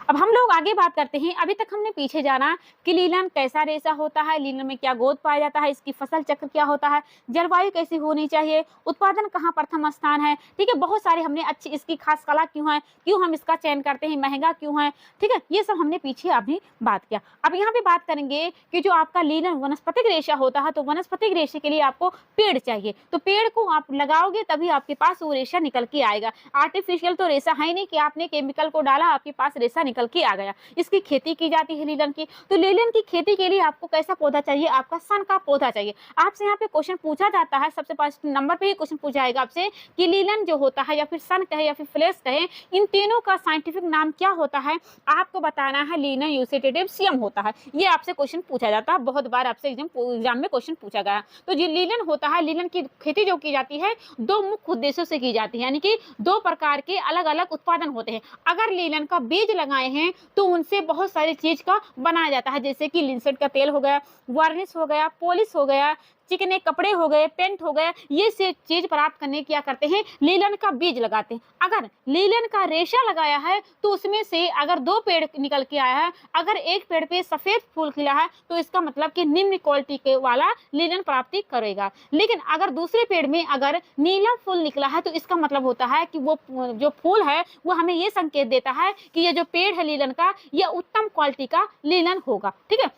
अब हम लोग आगे बात करते हैं। अभी तक हमने पीछे जाना कि लीलन कैसा रेशा होता है, लीलन में क्या गोद पाया जाता है, इसकी फसल चक्र क्या होता है, जलवायु कैसी होनी चाहिए, उत्पादन कहाँ प्रथम स्थान है। ठीक है, बहुत सारे हमने अच्छी, इसकी खास कला क्यों है, क्यों हम इसका चयन करते हैं, महंगा क्यों है। ठीक है, ये सब हमने पीछे अभी बात किया। अब यहाँ पे बात करेंगे कि जो आपका लीलन वनस्पतिक रेशा होता है, तो वनस्पतिक रेशे के लिए आपको पेड़ चाहिए, तो पेड़ को आप लगाओगे तभी आपके पास वो रेशा निकल के आएगा। आर्टिफिशियल तो रेशा है नहीं कि आपने केमिकल को डाला आपके पास रेशा निकल के आ गया। इसकी खेती की जाती है लीलन की। तो लीलन की खेती के लिए आपको कैसा पौधा चाहिए, आपका सन का पौधा चाहिए। आपसे यहाँ पे क्वेश्चन पूछा जाता है, सबसे फर्स्ट नंबर पे ही क्वेश्चन पूछा जाएगा आपसे कि लीलन जो होता है या फिर सन कहे या फिर फ्लेश कहे, इन तीनों का साइंटिफिक नाम क्या होता है, आपको बताना है। लीना यूसेटेटिव सियम होता है, ये आपसे क्वेश्चन पूछा जाता है, बहुत बार आपसे एग्जाम में क्वेश्चन पूछा गया। तो जो लीलन होता है, लीलन की खेती जो की जाती है दो मुख्य उद्देश्यों से की जाती है, यानी कि दो प्रकार के अलग अलग उत्पादन होते हैं। अगर लीलन का बीज लगाए हैं तो उनसे बहुत सारी चीज का बनाया जाता है, जैसे कि लिनसेट का तेल हो गया, वार्निश हो गया, पॉलिश हो गया, चिकने कपड़े हो गए, पेंट हो गया। ये से चीज प्राप्त करने क्या करते हैं, लीलन का बीज लगाते हैं। अगर लीलन का रेशा लगाया है तो उसमें से अगर दो पेड़ निकल के आया है, अगर एक पेड़ पे सफेद फूल खिला है तो इसका मतलब कि निम्न क्वालिटी के वाला लीलन प्राप्ति करेगा। लेकिन अगर दूसरे पेड़ में अगर नीला फूल निकला है तो इसका मतलब होता है कि वो जो फूल है वो हमें ये संकेत देता है कि ये जो पेड़ है लीलन का, यह उत्तम क्वालिटी का लीलन होगा। ठीक है,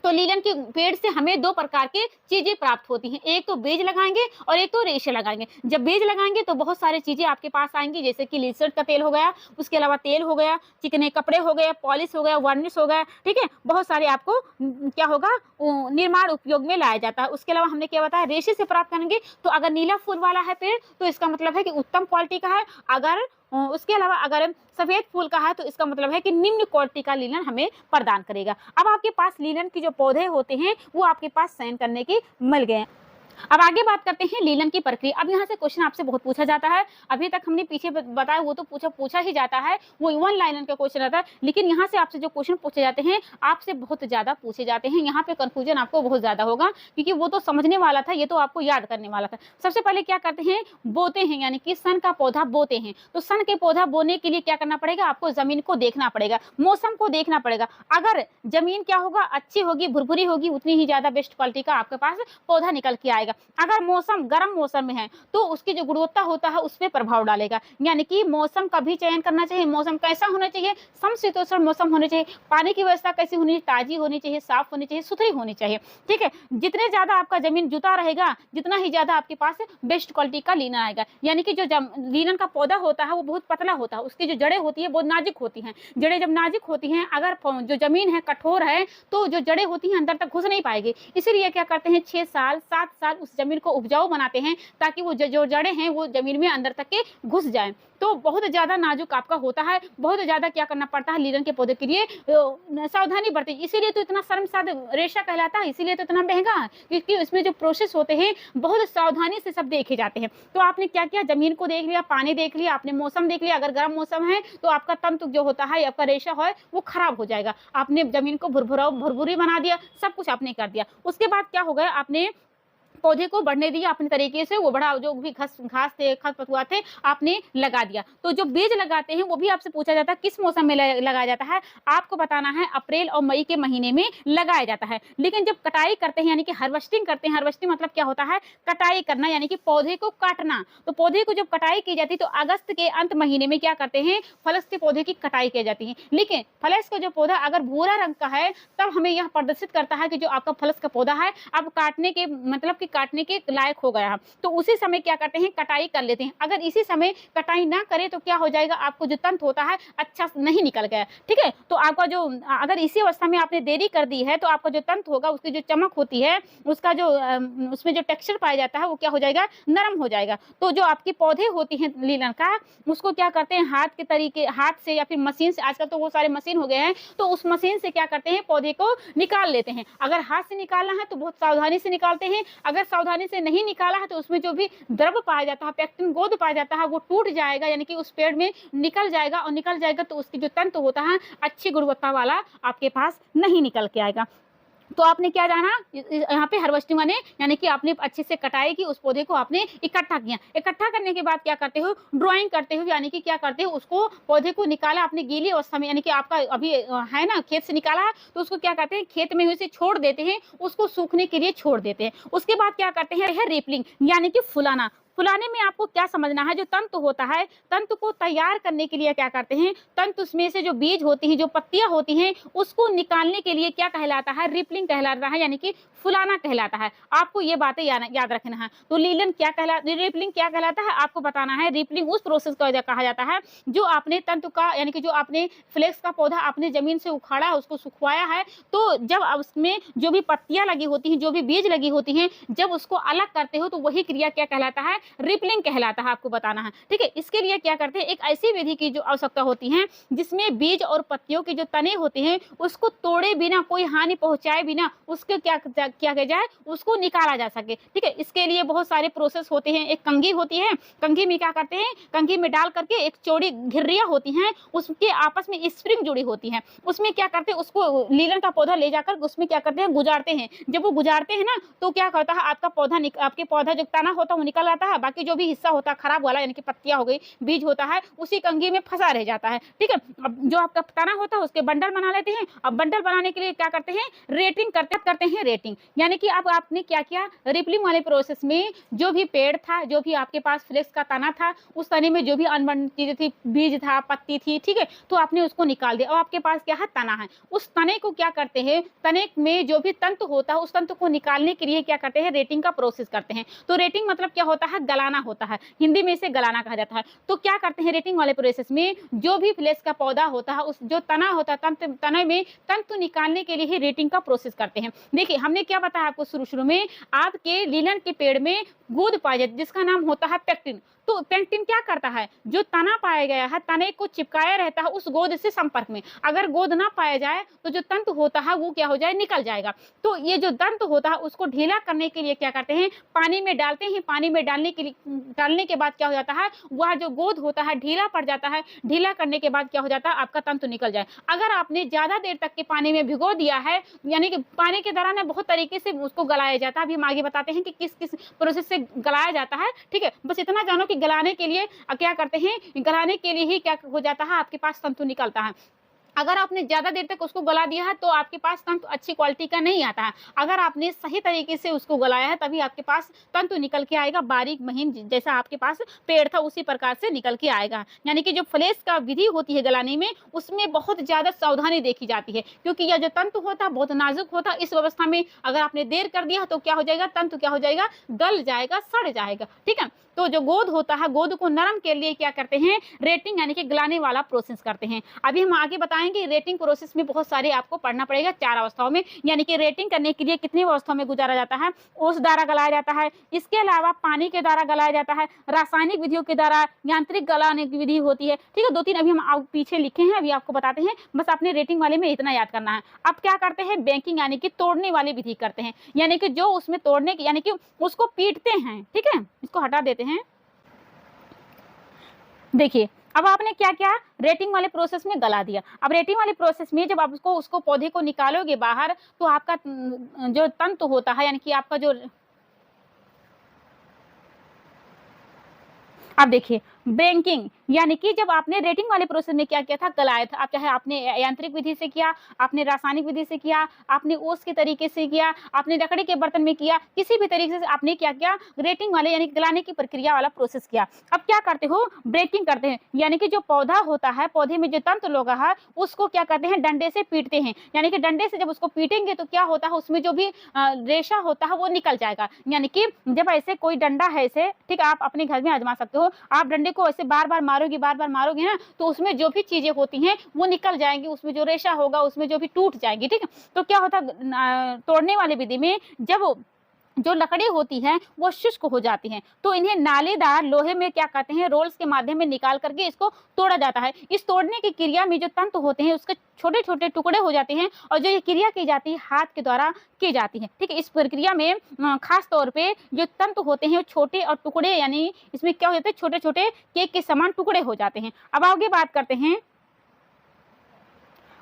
तो लीलन के पेड़ से हमें दो प्रकार की चीजें प्राप्त होती हैं, एक तो बीज लगाएंगे और एक तो रेशे लगाएंगे। जब बीज लगाएंगे तो बहुत सारी चीजें आपके पास आएंगी, जैसे कि लिनसेट का तेल हो गया, उसके अलावा तेल हो गया, चिकने कपड़े हो गए, पॉलिश हो गया, वार्निश हो गया। ठीक है, बहुत सारे आपको क्या होगा निर्माण उपयोग में लाया जाता है। उसके अलावा हमने क्या बताया, रेशे से प्राप्त करेंगे। तो अगर नीला फूल वाला है पेड़ तो इसका मतलब है कि उत्तम क्वालिटी का है। अगर उसके अलावा अगर सफेद फूल का है तो इसका मतलब है कि निम्न क्वालिटी का लीलन हमें प्रदान करेगा। अब आपके पास लीलन के जो पौधे होते हैं वो आपके पास चयन करने के मिल गए। अब आगे बात करते हैं लीलन की प्रक्रिया। अब यहाँ से क्वेश्चन आपसे बहुत पूछा जाता है, अभी तक हमने पीछे बताया वो तो पूछा ही जाता है, वो वन लाइनर का क्वेश्चन आता है। लेकिन यहाँ से आपसे जो क्वेश्चन पूछे जाते हैं आपसे बहुत ज्यादा पूछे जाते हैं। यहाँ पे कंफ्यूजन आपको बहुत ज्यादा होगा, क्योंकि वो तो समझने वाला था, ये तो आपको याद करने वाला था। सबसे पहले क्या करते हैं, बोते हैं, यानी कि सन का पौधा बोते हैं। तो सन के पौधा बोने के लिए क्या करना पड़ेगा, आपको जमीन को देखना पड़ेगा, मौसम को देखना पड़ेगा। अगर जमीन क्या होगा, अच्छी होगी, भुरभुरी होगी, उतनी ही ज्यादा बेस्ट क्वालिटी का आपके पास पौधा निकल के आएगा। जाएगा। अगर मौसम गर्म मौसम में है तो उसकी जो गुणवत्ता होता है उस पे प्रभाव डालेगा। यानी कि मौसम का भी चयन करना चाहिए। मौसम कैसा होना चाहिए? समशीतोष्ण मौसम होने चाहिए। पानी की व्यवस्था कैसी होनी चाहिए? ताजी होनी चाहिए, साफ होनी चाहिए, सुथरी होनी चाहिए। ठीक है, जितने ज्यादा आपका जमीन जुता रहेगा जितना ही ज्यादा आपके पास बेस्ट क्वालिटी का लीलन आएगा। यानी कि जो लीलन का पौधा होता है वो बहुत पतला होता है, उसकी जो जड़ें होती है बहुत नाजुक होती हैं। जड़ें जब नाजुक होती हैं, अगर जो जमीन है कठोर है तो जो जड़ें होती हैं अंदर तक घुस नहीं पाएगी। इसीलिए क्या करते हैं 6 साल 7 साल उस जमीन को उपजाऊ बनाते हैं ताकि वो जो जड़ें हैं वो जमीन में अंदर तक के घुस जाएं। तो बहुत ज्यादा नाजुक आपका होता है, बहुत ज्यादा क्या करना पड़ता है लीलन के पौधे के लिए सावधानी बरती। इसीलिए तो इतना शर्मसार रेशा कहलाता है, इसीलिए तो इतना महंगा है, क्योंकि इसमें जो प्रोसेस होते हैं बहुत सावधानी से सब देखे जाते हैं। तो आपने क्या किया, जमीन को देख लिया, पानी देख लिया, आपने मौसम देख लिया। अगर गर्म मौसम है तो आपका तंतु जो होता है, आपका रेशा है वो खराब हो जाएगा। आपने जमीन को भुरभुरी बना दिया, सब कुछ आपने कर दिया। उसके बाद क्या हो गया, आपने पौधे को बढ़ने दिया अपने तरीके से, वो बड़ा जो भी घास थे खरपतवार थे आपने लगा दिया। तो जो बीज लगाते हैं वो भी आपसे पूछा जाता है किस मौसम में लगाया जाता है, आपको बताना है अप्रैल और मई के महीने में लगाया जाता है। लेकिन जब कटाई करते हैं यानी कि हार्वेस्टिंग करते हैं, हार्वेस्टिंग मतलब क्या होता है, कटाई करना यानी कि पौधे को काटना। तो पौधे को जब कटाई की जाती है तो अगस्त के अंत महीने में क्या करते हैं, फलस के पौधे की कटाई की जाती है। लेकिन फलस का जो पौधा अगर भूरा रंग का है तब हमें यह प्रदर्शित करता है कि जो आपका फलस का पौधा है अब काटने के मतलब काटने के लायक हो गया है। तो उसी समय क्या करते हैं, कटाई कर लेते हैं। अगर इसी समय कटाई ना करें तो क्या हो जाएगा, आपको जो तंतु होता है अच्छा नहीं निकल गया। ठीक है, तो आपका जो अगर इसी अवस्था में आपने देरी कर दी है तो आपका जो तंतु होगा उसकी जो चमक होती है, उसका जो उसमें जो टेक्सचर पाया जाता है वो क्या हो जाएगा, नरम हो जाएगा। तो जो आपके पौधे होती हैं लीलन का, उसको क्या करते हैं हाथ के तरीके, हाथ से या फिर मशीन से, आजकल तो वो सारे मशीन हो गए हैं, तो उस मशीन से क्या करते हैं पौधे को निकाल लेते हैं। अगर हाथ से निकालना है तो बहुत सावधानी से निकालते हैं। अगर सावधानी से नहीं निकाला है तो उसमें जो भी द्रव पाया जाता है, पेक्टिन गोंद पाया जाता है, वो टूट जाएगा, यानी कि उस पेड़ में निकल जाएगा। और निकल जाएगा तो उसकी जो तंतु होता है अच्छी गुणवत्ता वाला आपके पास नहीं निकल के आएगा। तो आपने क्या जाना, यहाँ पे हार्वेस्टिंग माने यानी कि आपने अच्छे से कटाई की, उस पौधे को आपने इकट्ठा किया। इकट्ठा करने के बाद क्या करते हो, ड्राइंग करते हो, यानी कि क्या करते हो, उसको पौधे को निकाला आपने गीली अवस्था में, यानी कि आपका अभी है ना खेत से निकाला, तो उसको क्या करते हैं खेत में उसे छोड़ देते हैं, उसको सूखने के लिए छोड़ देते हैं। उसके बाद क्या करते हैं रिपलिंग यानी कि फुलाना। फुलाने में आपको क्या समझना है, जो तंतु होता है, तंतु को तैयार करने के लिए क्या करते हैं, तंतु में से जो बीज होती हैं, जो पत्तियां होती हैं, उसको निकालने के लिए क्या कहलाता है, रिपलिंग कहलाता है, यानी कि फुलाना कहलाता है। आपको ये बातें याद रखना है। तो लीलन क्या कहलाता है, रिपलिंग क्या कहलाता है आपको बताना है। रिपलिंग उस प्रोसेस को कहा जाता है जो आपने तंतु का यानी कि जो आपने फ्लेक्स का पौधा आपने जमीन से उखाड़ा, उसको सुखवाया है, तो जब उसमें जो भी पत्तियां लगी होती हैं, जो भी बीज लगी होती हैं, जब उसको अलग करते हो तो वही क्रिया क्या कहलाता है, रिपलिंग कहलाता है, आपको बताना है। ठीक है, इसके लिए क्या करते हैं, एक ऐसी विधि की जो आवश्यकता होती है जिसमें बीज और पत्तियों के जो तने होते हैं उसको तोड़े बिना, कोई हानि पहुंचाए बिना उसके क्या किया जाए, उसको निकाला जा सके। ठीक है, इसके लिए बहुत सारे प्रोसेस होते हैं। एक कंघी होती है, कंघी में क्या करते हैं, कंघी में डाल करके एक चौड़ी घिर्रियां होती हैं, उसके आपस में स्प्रिंग जुड़ी होती है, उसमें क्या करते हैं, उसको लीलन का पौधा ले जाकर उसमें क्या करते हैं, गुजारते हैं। जब वो गुजारते हैं ना तो क्या करता है, आपका पौधा आपके पौधा जो तना होता है वो निकल आता है, बाकी जो भी हिस्सा होता है खराब वाला यानी कि पत्तियां हो गई, बीज होता है, उसी कंघी में फंसा रह जाता है। ठीक है, अब जो आपका तना होता है उसके बंडल बना लेते हैं। अब बंडल बनाने के लिए क्या करते हैं, रेटिंग करते हैं। रेटिंग यानी कि अब आपने क्या किया, रिपलिंग वाले प्रोसेस में जो भी पेड़ था, जो भी आपके पास फ्लेक्स का तना था, उस तने में जो भी अनबन चीजें थी, बीज था, पत्ती थी, ठीक है, तो आपने उसको निकाल दिया। और आपके पास क्या है, तना है। उस तने को क्या करते हैं, तने में जो भी तंतु होता है उस तंतु को निकालने के लिए क्या करते हैं, रेटिंग का प्रोसेस करते हैं। तो रेटिंग मतलब क्या होता है, गलाना होता है, हिंदी में इसे गलाना कहा जाता है। तो क्या करते हैं, रेटिंग वाले प्रोसेस में जो भी फ्लेक्स का पौधा होता है, उस जो तना होता है, तने में तंतु निकालने के लिए ही रेटिंग का प्रोसेस करते हैं। देखिए हमने क्या बताया आपको शुरू में, आपके लीलन के पेड़ में गोंद पाया जाता है जिसका नाम होता है पेक्टिन। तो पेक्टिन क्या करता है, जो तना पाया गया है, तने को चिपकाया रहता है उस गोंद से संपर्क में। अगर गोंद ना पाया जाए तो जो तंतु होता है वो क्या हो जाए, निकल जाएगा। तो ये जो तंतु होता है उसको ढीला करने के लिए क्या करते हैं, पानी में डालते हैं। पानी में डालने के बाद क्या हो जाता है, वह जो गोंद होता है ढीला पड़ जाता है। ढीला करने के बाद क्या हो जाता है, आपका तंतु निकल जाए। अगर आपने ज्यादा देर तक के पानी में भिगो दिया है, यानी कि पानी के दौरान बहुत तरीके से उसको गलाया जाता है। अभी हम आगे बताते हैं कि किस किस प्रोसेस से गलाया जाता है। ठीक है, बस इतना जानो कि गलाने के लिए क्या करते हैं, गलाने के लिए ही क्या हो जाता है, आपके पास तंतु निकलता है। अगर आपने ज़्यादा देर तक उसको गला दिया है तो आपके पास तंतु अच्छी क्वालिटी का नहीं आता है। अगर आपने सही तरीके से उसको गलाया है तभी आपके पास तंतु निकल के आएगा, बारीक महीन जैसा आपके पास पेड़ था उसी प्रकार से निकल के आएगा। यानी कि जो फ्लेस का विधि होती है गलाने में, उसमें बहुत ज़्यादा सावधानी देखी जाती है, क्योंकि यह जो तंतु होता है बहुत नाजुक होता है। इस अवस्था में अगर आपने देर कर दिया तो क्या हो जाएगा, तंतु क्या हो जाएगा, गल जाएगा, सड़ जाएगा। ठीक है, तो जो गोद होता है, गोद को नरम के लिए क्या करते हैं, रेटिंग यानी कि गलाने वाला प्रोसेस करते हैं। अभी हम आगे बताएंगे रेटिंग प्रोसेस में बहुत सारे आपको पढ़ना पड़ेगा 4 अवस्थाओं में, यानी कि रेटिंग करने के लिए कितनी अवस्थाओं में गुजारा जाता है। ओस द्वारा गलाया जाता है, इसके अलावा पानी के द्वारा गलाया जाता है, रासायनिक विधियों के द्वारा, यांत्रिक गलाने की विधि होती है। ठीक है, 2-3 अभी हम पीछे लिखे हैं, अभी आपको बताते हैं, बस आपने रेटिंग वाले में इतना याद करना है। अब क्या करते हैं, बैंकिंग यानी कि तोड़ने वाली विधि करते हैं, यानी कि जो उसमें तोड़ने की यानी कि उसको पीटते हैं। ठीक है, इसको हटा देते हैं। देखिए, अब आपने क्या किया, रेटिंग वाले प्रोसेस में गला दिया। अब रेटिंग वाले प्रोसेस में जब आप उसको पौधे को निकालोगे बाहर, तो आपका जो तंतु होता है, यानी कि आपका जो, अब देखिए ब्रेकिंग, यानी कि जब आपने रेटिंग वाले प्रोसेस में क्या किया था, गलाया था। आप चाहे आपने यांत्रिक विधि से किया, आपने रासायनिक विधि से किया, आपने ओस के तरीके से किया, आपने लकड़ी के बर्तन में किया, किसी भी तरीके से आपने क्या किया, रेटिंग वाले यानी गलाने की प्रक्रिया वाला प्रोसेस किया। अब क्या करते हो, ब्रेकिंग करते हैं, यानी कि जो पौधा होता है, पौधे में जो तंतु लोग है उसको क्या करते हैं, डंडे से पीटते हैं। यानी कि डंडे से जब उसको पीटेंगे तो क्या होता है, उसमें जो भी रेशा होता है वो निकल जाएगा। यानी कि जब ऐसे कोई डंडा है ऐसे, ठीक है, आप अपने घर में आजमा सकते हो, आप डंडे को ऐसे बार बार मारोगे ना, तो उसमें जो भी चीजें होती हैं वो निकल जाएंगी, उसमें जो रेशा होगा उसमें जो भी टूट जाएगी। ठीक है, तो क्या होता है, तोड़ने वाली विधि में जब जो लकड़ी होती है वो शुष्क हो जाती हैं, तो इन्हें नालीदार लोहे में क्या कहते हैं, रोल्स के माध्यम में निकाल करके इसको तोड़ा जाता है। इस तोड़ने की क्रिया में जो तंतु होते हैं उसके छोटे छोटे टुकड़े हो जाते हैं, और जो ये क्रिया की जाती है हाथ के द्वारा की जाती है। ठीक है, इस प्रक्रिया में खास तौर पे जो तंतु होते हैं वो छोटे और टुकड़े, यानी इसमें क्या हो जाते हैं, छोटे छोटे केक के समान टुकड़े हो जाते हैं। अब आगे बात करते हैं,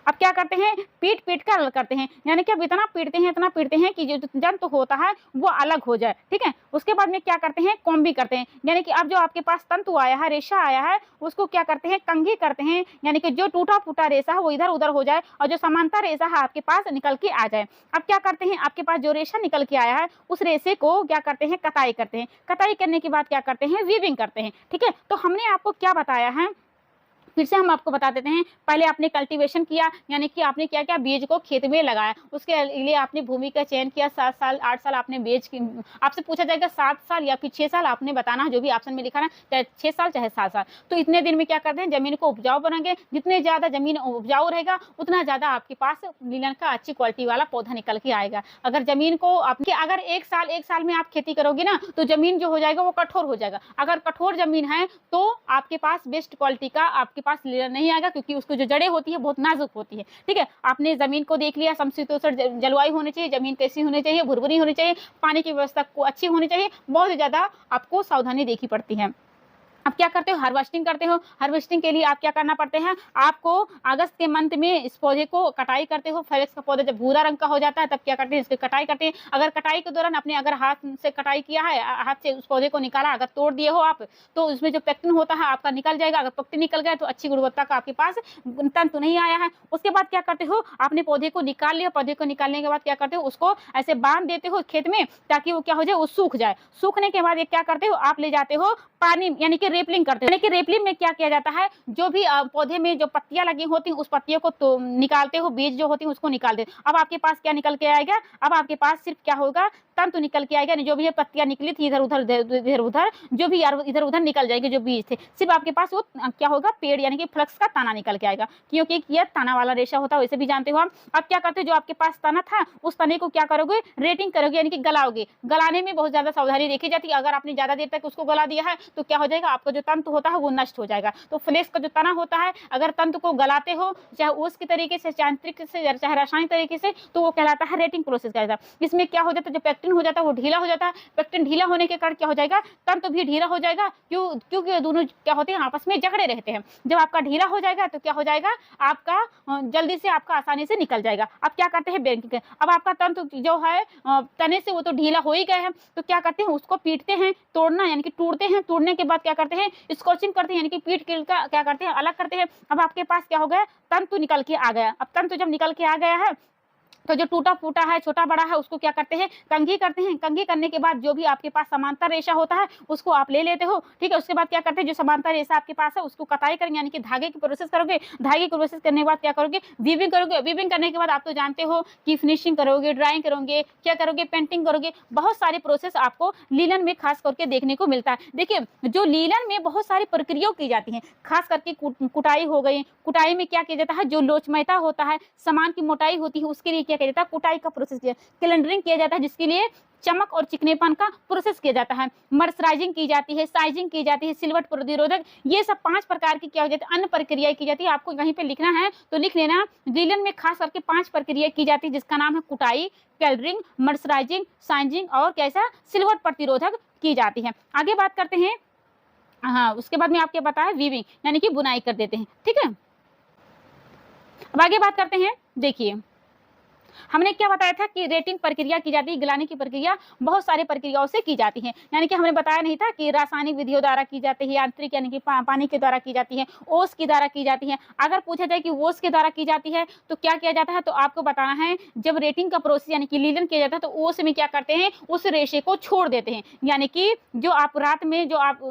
अब क्या करते हैं, पीट पीट कर अलग करते हैं, यानी कि अब इतना पीटते हैं कि जो जंतु होता है वो अलग हो जाए। ठीक है, उसके बाद में क्या करते हैं, कॉम्बी करते हैं, यानी कि अब जो आपके पास तंतु आया है, रेशा आया है, उसको क्या करते हैं, कंघी करते हैं, यानी कि जो टूटा फूटा रेशा है वो इधर उधर हो जाए और जो समांतर रेशा है आपके पास निकल के आ जाए। अब क्या करते हैं, आपके पास जो रेशा निकल के आया है उस रेशे को क्या करते हैं, कटाई करते हैं। कटाई करने के बाद क्या करते हैं, वीविंग करते हैं। ठीक है, तो हमने आपको क्या बताया है, फिर से हम आपको बता देते हैं। पहले आपने कल्टीवेशन किया, यानी कि आपने क्या किया, बीज को खेत में लगाया, उसके लिए आपने भूमि का चयन किया, 7 साल 8 साल आपने बीज की, आपसे पूछा जाएगा 7 साल या फिर 6 साल आपने बताना, जो भी ऑप्शन में लिखा ना, चाहे 6 साल चाहे 7 साल। तो इतने दिन में क्या करते हैं, जमीन को उपजाऊ बनाएंगे, जितने ज़्यादा जमीन उपजाऊ रहेगा उतना ज़्यादा आपके पास लीलन का अच्छी क्वालिटी वाला पौधा निकल के आएगा। अगर जमीन को आपके अगर एक साल में आप खेती करोगे ना, तो जमीन जो हो जाएगा वो कठोर हो जाएगा। अगर कठोर जमीन है तो आपके पास बेस्ट क्वालिटी का आपके पास लीलन नहीं आएगा, क्योंकि उसको जो जड़ें होती है बहुत नाजुक होती है। ठीक है, आपने जमीन को देख लिया, समशीतोष्ण जलवायु होनी चाहिए, जमीन कैसी होनी चाहिए, भुरभुरी होनी चाहिए, पानी की व्यवस्था को अच्छी होनी चाहिए, बहुत ज्यादा आपको सावधानी देखी पड़ती है। अब क्या करते हो, हार्वेस्टिंग करते हो। हार्वेस्टिंग के लिए आप क्या करना पड़ते हैं, आपको अगस्त के मंथ में इस पौधे को कटाई करते हो। फ्लेक्स का पौधा जब भूरा रंग का हो जाता है तब क्या करते हैं, इसकी कटाई करते हैं। अगर कटाई के दौरान आपने अगर हाथ से कटाई किया है, हाथ से उस पौधे को निकाला, अगर तोड़ दिए हो आप, तो उसमें जो पेक्टिन होता है आपका निकल जाएगा। अगर पेक्टिन निकल गया तो अच्छी गुणवत्ता का आपके पास तंतु नहीं आया है। उसके बाद क्या करते हो, आपने पौधे को निकाल लिया, पौधे को निकालने के बाद क्या करते हो, उसको ऐसे बांध देते हो खेत में, ताकि वो क्या हो जाए, वो सूख जाए। सूखने के बाद क्या करते हो, आप ले जाते हो पानी, यानी कि रेपलिंग करते हैं। यानी कि रेपलिंग में क्या किया जाता है, जो भी पौधे में जो पत्तियां लगी होती हैं उस पत्तियों को तो निकालते हो, बीज जो होती है उसको निकाल देते। अब आपके पास क्या निकल के आएगा, अब आपके पास सिर्फ क्या होगा, तंतु निकल के आएगा। जो भी ये पत्तियां निकली थी इधर उधर जो भी इधर उधर निकल जाएगी, जो बीज थे, सिर्फ आपके पास वो क्या होगा, पेड़ यानी कि फ्लक्स का तना निकल के आएगा, क्योंकि ये तना वाला रेशा होता है, वैसे भी जानते हो आप। अब क्या करते हो, जो आपके पास तना था उस तने को क्या करोगे, रेटिंग करोगे, यानी कि गलाओगे। गलाने में बहुत ज्यादा सावधानी देखी जाती है। अगर आपने ज्यादा देर तक उसको गला दिया है तो क्या हो जाएगा, आपका जो तंतु होता है वो नष्ट हो जाएगा। तो फ्लेक्स का जो तना होता है, अगर तंतु को गलाते हो, चाहे उसके तरीके से, यांत्रिक से, चाहे रासायनिक तरीके से, तो वो कहलाता है रेटिंग प्रोसेस कहलाता है। इसमें क्या हो जाता है, जो पेक्टिन हो जाता है वो ढीला हो जाता है। पेक्टिन ढीला होने के कारण क्या हो जाएगा, तंतु भी ढीला हो जाएगा, क्योंकि दोनों क्या होते हैं, आपस में जकड़े रहते हैं। जब आपका ढीला हो जाएगा तो क्या हो जाएगा, आपका जल्दी से आपका आसानी से निकल जाएगा। अब क्या करते हैं बैंक, अब आपका तंतु जो है तने से वो तो ढीला हो ही गए हैं, तो क्या करते हैं, उसको पीटते हैं, तोड़ना यानी कि तोड़ते हैं, तोड़ने के बाद क्या करते हैं, स्कॉचिंग करते हैं यानी कि पीट के क्या करते हैं, अलग करते हैं। अब आपके पास क्या हो गया, तंतु निकल के आ गया। अब तंतु जब निकल के आ गया है तो जो टूटा फूटा है, छोटा बड़ा है, उसको क्या करते हैं, कंघी करते हैं। कंघी करने के बाद जो भी आपके पास समांतर रेशा होता है उसको आप ले लेते हो, ठीक है। उसके बाद क्या करते हैं, जो समांतर रेशा आपके पास है उसको कटाई करेंगे यानी कि धागे की प्रोसेस करोगे। धागे की प्रोसेस करने के बाद क्या करोगे, वीविंग करोगे। वीविंग करने के बाद आप तो जानते हो कि फिनिशिंग करोगे, ड्राइंग करोगे, क्या करोगे, पेंटिंग करोगे। बहुत सारी प्रोसेस आपको लीलन में खास करके देखने को मिलता है। देखिए, जो लीलन में बहुत सारी प्रक्रियाएं की जाती हैं, खास करके कुटाई हो गई। कुटाई में क्या किया जाता है, जो लोचमयता होता है, सामान की मोटाई होती है, उसके लिए क्या किया जाता है, कुटाई का प्रोसेस किया, कैलेंडरिंग किया जाता है, जिसके लिए चमक और चिकनेपन का प्रोसेस किया जाता है। मर्सराइजिंग की जाती है, साइजिंग की जाती है, सिलवट प्रतिरोधक, ये सब 5 प्रकार की क्या हो जाती है, अन्य प्रक्रियाएं की जाती है। आपको कहीं पे लिखना है तो लिख लेना। लीलन में खास करके 5 प्रक्रियाएं की जाती है, जिसका नाम है कुटाई, कैलरिंग, मर्सराइजिंग, साइजिंग और कैसा, सिलवट प्रतिरोधक की जाती है। आगे बात करते हैं। हाँ, उसके बाद में आपके बताया वीविंग यानी कि बुनाई कर देते हैं, ठीक है। अब आगे बात करते हैं। देखिए, हमने क्या बताया था कि रेटिंग प्रक्रिया की जाती है, गलाने की प्रक्रिया बहुत सारी प्रक्रियाओं से की जाती है। यानी कि हमने बताया नहीं था कि रासायनिक विधियों द्वारा की जाती है, यांत्रिक यानी कि पानी के द्वारा की जाती है, ओस के द्वारा की जाती है। अगर पूछा जाए कि ओस के द्वारा की जाती है तो क्या किया जाता है, तो आपको बताना है, जब रेटिंग का प्रोसेस यानी कि लीलन किया जाता है तो ओस में क्या करते हैं, उस रेशे को छोड़ देते हैं। यानी कि जो आप रात में जो आप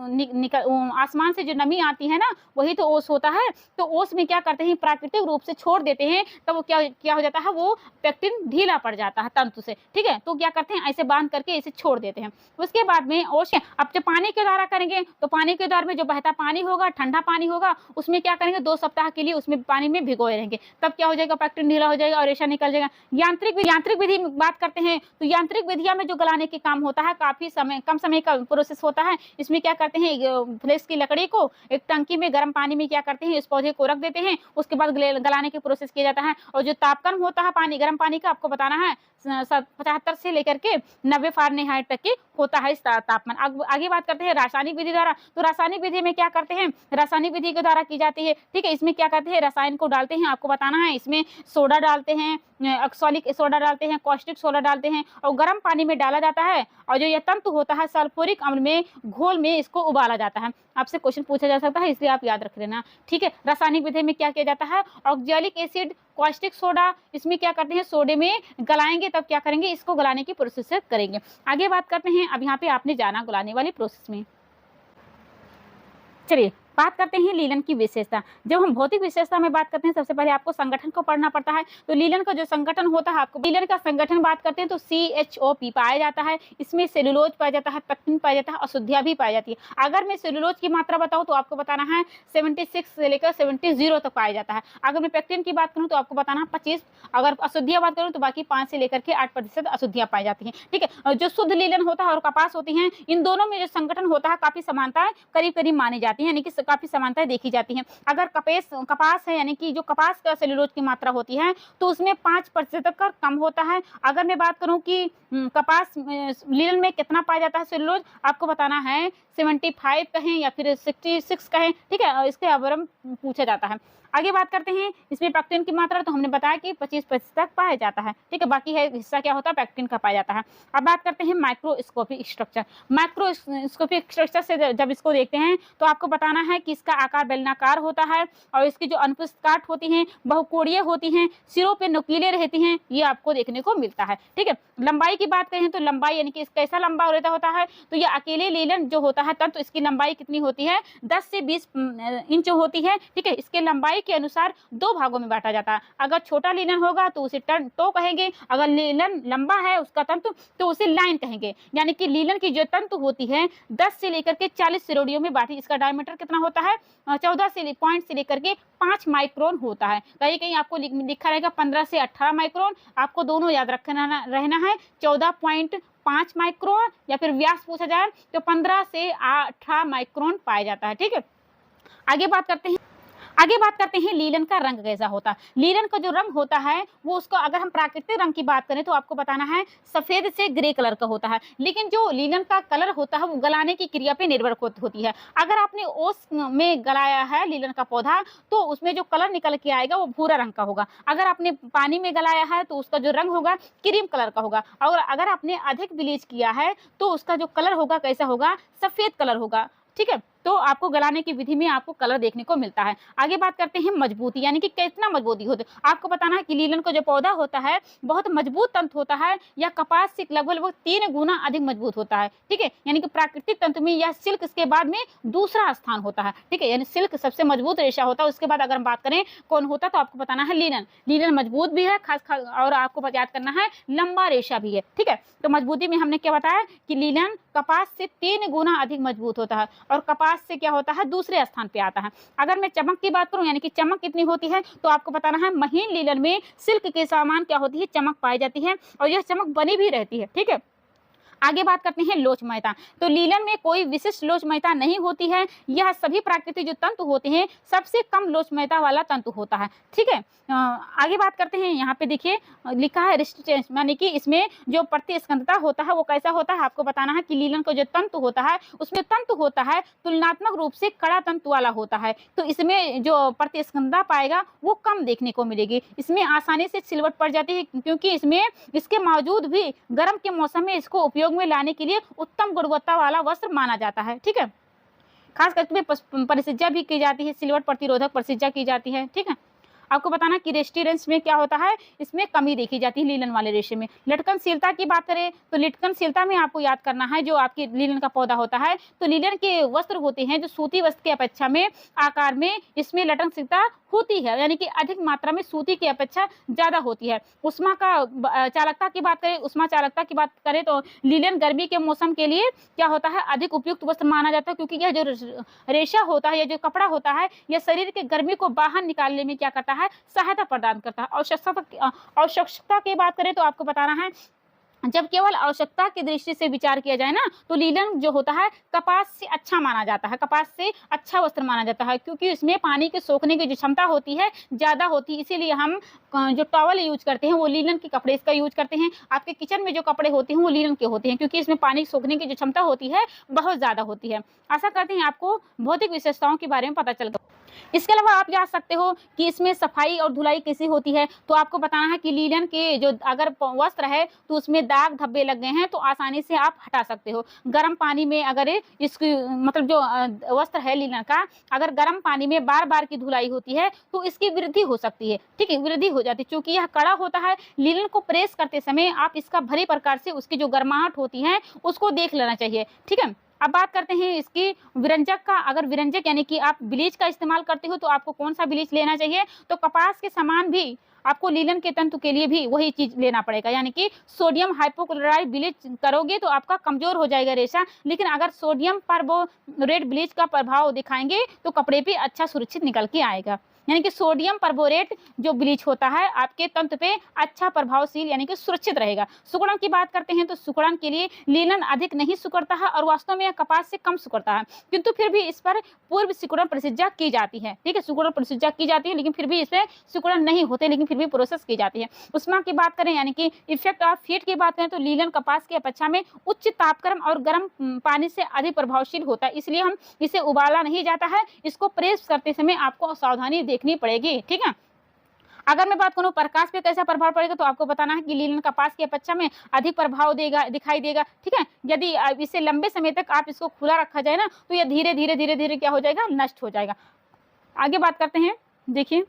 आसमान से जो नमी आती है ना, वही तो ओस होता है। तो ओस में क्या करते हैं, प्राकृतिक रूप से छोड़ देते हैं, तब वो क्या हो जाता है, वो पेक्टिन ढीला पड़ जाता है तंतु से, ठीक है। तो क्या करते हैं, ऐसे बांध करके इसे छोड़ देते हैं। उसके बाद में ओशन, अब जब पानी के द्वारा करेंगे तो पानी के द्वारा में जो बहता पानी होगा, ठंडा पानी होगा, उसमें क्या करेंगे, 2 सप्ताह के लिए उसमें पानी में भिगोए रहेंगे। तब क्या हो जाएगा, पेक्टिन ढीला हो जाएगा और रेशा निकल जाएगा। यांत्रिक विधि में बात करते हैं तो यांत्रिक विधिया में जो गलाने के काम होता है, काफी कम समय का प्रोसेस होता है। इसमें क्या करते हैं, फ्लेक्स की लकड़ी को एक टंकी में गर्म पानी में क्या करते हैं, इस पौधे को रख देते हैं। उसके बाद गलाने के प्रोसेस किया जाता है। और जो तापक्रम होता है पानी, गर्म पानी का, आपको बताना है 75 से लेकर के 90 फ़ारेनहाइट तक की होता है इस तापमान। आगे बात करते हैं रासायनिक विधि द्वारा। तो रासायनिक विधि में क्या करते हैं, रासायनिक विधि के द्वारा की जाती है, ठीक है। इसमें क्या करते हैं, रसायन को डालते हैं, आपको बताना है। इसमें सोडा डालते हैं, ऑक्सैलिक सोडा डालते हैं, कॉस्टिक सोडा डालते हैं और गर्म पानी में डाला जाता है। और जो यह तंतु होता है, सल्फ्यूरिक अम्ल में घोल में इसको उबाला जाता है। आपसे क्वेश्चन पूछा जा सकता है, इसलिए आप याद रख लेना, ठीक है। रासायनिक विधि में क्या किया जाता है, ऑक्सैलिक एसिड, कॉस्टिक सोडा, इसमें क्या करते हैं, सोडे में गलाएंगे, तब क्या करेंगे, इसको गलाने की प्रोसेस करेंगे। आगे बात करते हैं। अब यहाँ पे आपने जाना गलाने वाली प्रोसेस में। चलिए बात करते हैं लीलन की विशेषता। जब हम भौतिक विशेषता में बात करते हैं, सबसे पहले आपको संगठन को पढ़ना पड़ता है। तो लीलन का जो संगठन होता है, आपको लीलन का संगठन बात करते हैं तो CHOP पाया जाता है। इसमें सेलुलोज पाया जाता है, पेक्टिन पाया जाता है, अशुद्धियां भी पाई जाती है। अगर मैं सेलुलोज की मात्रा बताऊं तो आपको बताना है 76 से लेकर 70 तक पाया जाता है। अगर मैं पेक्टिन की बात करूं तो आपको बताना है 25। अगर अशुद्धियां बात करूं तो बाकी 5 से लेकर के 8% अशुद्धियां पाई जाती हैं, ठीक है। और जो शुद्ध लीलन होता है और कपास होती है, इन दोनों में जो संगठन होता है, काफी समानताएं करीब करीब मानी जाती है, यानी कि काफी समानताएं देखी जाती हैं। अगर कपास है, यानी कि जो कपास का सेलुलोज की मात्रा होती है, तो उसमें 5% तक कम होता है। अगर मैं बात करूं कि कपास लीलन में कितना पाया जाता है सेलुलोज, आपको बताना है 75 कहें या फिर 66 कहें, ठीक है। इसके अवरम पूछा जाता है। आगे बात करते हैं इसमें पेक्टिन की मात्रा, तो हमने बताया कि 25% तक पाया जाता है, ठीक है। बाकी है हिस्सा क्या होता है, पेक्टिन का पाया जाता है। अब बात करते हैं माइक्रोस्कोपिक स्ट्रक्चर। माइक्रोस्कोपिक स्ट्रक्चर से जब इसको देखते हैं तो आपको बताना है कि इसका आकार बेलनाकार होता है और इसकी जो अनुप्रस्थ होती हैं बहुकोणीय होती हैं, सिरों पे नुकीले रहती हैं, ये आपको देखने को मिलता है, ठीक है। लंबाई की बात करें तो लंबाई यानी कि इसका कैसा लंबा रहता होता है, तो ये अकेले लीलन जो होता है तब तो इसकी लंबाई कितनी होती है, 10 से 20 इंच होती है, ठीक है। इसके लंबाई के अनुसार 2 भागों में बांटा जाता है। अगर छोटा लीलन होगा तो उसे टो कहेंगे, अगर लीलन लंबा है उसका तंतु तो उसे लाइन कहेंगे। यानी कि लीलन की जो तंतु होती है 10 से लेकर के 40 सिरोड़ियों में बांटी। इसका डायमीटर कितना होता है, 14 से पॉइंट से लेकर के 5 माइक्रोन होता है। कहीं कहीं आपको लिखा रहेगा 15 से 18 माइक्रोन, आपको दोनों याद रहना है। 14.5 माइक्रोन या फिर व्यास पूछा जाए तो 15 से 18 माइक्रोन पाया जाता है, ठीक है। आगे बात करते हैं। आगे बात करते हैं लीलन का रंग कैसा होता है। लीलन का जो रंग होता है वो उसको अगर हम प्राकृतिक रंग की बात करें तो आपको बताना है सफेद से ग्रे कलर का होता है, लेकिन जो लीलन का कलर होता है वो गलाने की क्रिया पे निर्भर होती है। अगर आपने ओस में गलाया है लीलन का पौधा तो उसमें जो कलर निकल के आएगा वो भूरा रंग का होगा। अगर आपने पानी में गलाया है तो उसका जो रंग होगा क्रीम कलर का होगा, और अगर आपने अधिक ब्लीच किया है तो उसका जो कलर होगा कैसा होगा, सफेद कलर होगा। ठीक है, तो आपको गलाने की विधि में आपको कलर देखने को मिलता है। आगे बात करते हैं मजबूती, यानी कि कितना मजबूती होती है। आपको बताना है कि लीलन का जो पौधा होता है बहुत मजबूत तंतु होता है, या कपास से लगभग 3 गुना अधिक मजबूत होता है। ठीक है, यानी कि प्राकृतिक तंतु में यह सिल्क के बाद में दूसरा स्थान होता है। ठीक है, यानी सिल्क सबसे मजबूत रेशा होता है, उसके बाद अगर हम बात करें कौन होता है तो आपको बताना है लीलन। लीलन मजबूत भी है खास और आपको याद करना है लंबा रेशा भी है। ठीक है, तो मजबूती में हमने क्या बताया कि लीलन कपास से 3 गुना अधिक मजबूत होता है, और कपास से क्या होता है दूसरे स्थान पे आता है। अगर मैं चमक की बात करूं, यानी कि चमक कितनी होती है, तो आपको बताना है महीन लीलन में सिल्क के समान क्या होती है, चमक पाई जाती है, और यह चमक बनी भी रहती है। ठीक है, आगे बात करते हैं लोचमयता। तो लीलन में कोई विशिष्ट लोचमयता नहीं होती है, यह सभी प्राकृतिक जो तंतु होते हैं सबसे कम लोचमयता वाला तंतु होता है। ठीक है, आगे बात करते हैं, यहाँ पे देखिए लिखा है रेसिस्टेंस, यानी कि इसमें जो प्रतिस्कंदता होता है वो कैसा होता है। आपको बताना है कि लीलन का जो तंतु होता है उसमें तंतु होता है तुलनात्मक रूप से कड़ा तंतु वाला होता है, तो इसमें जो प्रतिस्कंदता पाएगा वो कम देखने को मिलेगी। इसमें आसानी से सिलवट पड़ जाती है, क्योंकि इसमें इसके बावजूद भी गर्म के मौसम में इसको उपयोग में लाने के लिए उत्तम गुणवत्ता वाला वस्त्र माना जाता है। ठीक है, खास करके परिचर्या भी की जाती है, सिलवट प्रतिरोधक परिचर्या की जाती है। ठीक है, आपको बताना कि रेस्टिरेंस में क्या होता है, इसमें कमी देखी जाती है लीलन वाले रेशे में। लटकनशीलता की बात करें तो लटकनशीलता में आपको याद करना है जो आपकी लीलन का पौधा होता है, तो लीलन के वस्त्र होते हैं जो सूती वस्त्र की अपेक्षा में आकार में इसमें लटकनशीलता होती है, यानी कि अधिक मात्रा में सूती की अपेक्षा ज्यादा होती है। उष्मा का चालकता की बात करें, उष्मा चालकता की बात करें तो लीलन गर्मी के मौसम के लिए क्या होता है, अधिक उपयुक्त वस्त्र माना जाता है, क्योंकि यह जो रेशा होता है या जो कपड़ा होता है यह शरीर के गर्मी को बाहर निकालने में क्या करता है, सहायता प्रदान करता है। आवश्यकता की बात करें तो आपको बताना है जब केवल आवश्यकता की दृष्टि से विचार किया जाए ना तो लीलन जो होता है कपास से अच्छा माना जाता है, कपास से अच्छा वस्त्र माना जाता है, क्योंकि इसमें पानी के सोखने की जो क्षमता होती है ज़्यादा होती है। इसीलिए हम जो टॉवल यूज करते हैं वो लीलन के कपड़े इसका यूज करते हैं। आपके किचन में जो कपड़े होते हैं वो लीलन के होते हैं, क्योंकि इसमें पानी सोखने की जो क्षमता होती है बहुत ज़्यादा होती है। आशा करते हैं आपको भौतिक विशेषताओं के बारे में पता चल गया। इसके अलावा आप जान सकते हो कि इसमें सफाई और धुलाई कैसी होती है, तो आपको बताना है कि लीलन के जो अगर वस्त्र है तो उसमें दाग धब्बे लग गए हैं तो आसानी से आप हटा सकते हो। गर्म पानी में अगर इसकी मतलब जो वस्त्र है लीलन का, अगर गर्म पानी में बार बार की धुलाई होती है तो इसकी वृद्धि हो सकती है। ठीक है, वृद्धि हो जाती है, क्योंकि यह कड़ा होता है। लीलन को प्रेस करते समय आप इसका भली प्रकार से उसकी जो गर्माहट होती है उसको देख लेना चाहिए। ठीक है, अब बात करते हैं इसकी विरंजक का। अगर विरंजक यानी कि आप ब्लीच का इस्तेमाल करते हो तो आपको कौन सा ब्लीच लेना चाहिए, तो कपास के समान भी आपको लीलन के तंतु के लिए भी वही चीज लेना पड़ेगा, यानी कि सोडियम हाइपोक्लोराइड ब्लीच करोगे तो आपका कमजोर हो जाएगा रेशा, लेकिन अगर सोडियम परबोरेट ब्लीच का प्रभाव दिखाएंगे तो कपड़े पे अच्छा सुरक्षित निकल के आएगा। यानी कि सोडियम परबोरेट जो ब्लीच होता है आपके तंत्र पे अच्छा प्रभावशील यानी कि सुरक्षित रहेगा। सिकुड़न की बात करते हैं तो सिकुड़न के लिए लीलन अधिक नहीं सिकुड़ता है और वास्तव में यह कपास से कम सिकुड़ता है, किंतु फिर भी इस पर पूर्व सिकुड़न परिचर्या की जाती है। ठीक है, सिकुड़न परिचर्या की जाती है लेकिन फिर भी इसमें सिकुड़न नहीं होते, लेकिन फिर भी प्रोसेस की जाती है। उष्मा की बात करें यानी कि इफेक्ट ऑफ हीट की बात करें तो लीलन कपास की अपेक्षा में उच्च तापक्रम और गर्म पानी से अधिक प्रभावशील होता है, इसलिए हम इसे उबाला नहीं जाता है, इसको प्रेस करते समय आपको सावधानी देखनी पड़ेगी। ठीक है, अगर मैं बात करूं प्रकाश पे कैसा प्रभाव पड़ेगा तो आपको बताना है कि लीलन कपास की अपेक्षा में अधिक प्रभाव देगा दिखाई देगा। ठीक है, यदि इसे लंबे समय तक आप इसको खुला रखा जाए ना तो यह धीरे धीरे धीरे धीरे क्या हो जाएगा, नष्ट हो जाएगा। आगे बात करते हैं, देखिए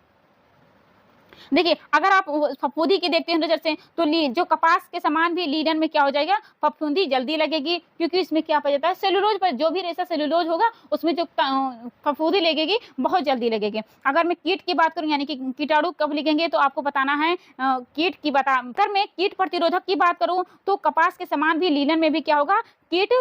अगर आप फफूंदी की देखते हैं नजर से तो जो कपास के समान भी लीलन में क्या हो जाएगा, फफूंदी जल्दी लगेगी, क्योंकि इसमें क्या पाया जाता है सेलुलोज पर, जो भी रेशा सेलुलोज होगा उसमें जो फफूंदी लगेगी बहुत जल्दी लगेगी। अगर मैं कीट की बात करूं यानी कि कीटाणु कब लगेंगे तो आपको बताना है अगर मैं कीट प्रतिरोधक की बात करूं तो कपास के समान भी लीलन में भी क्या होगा, कीट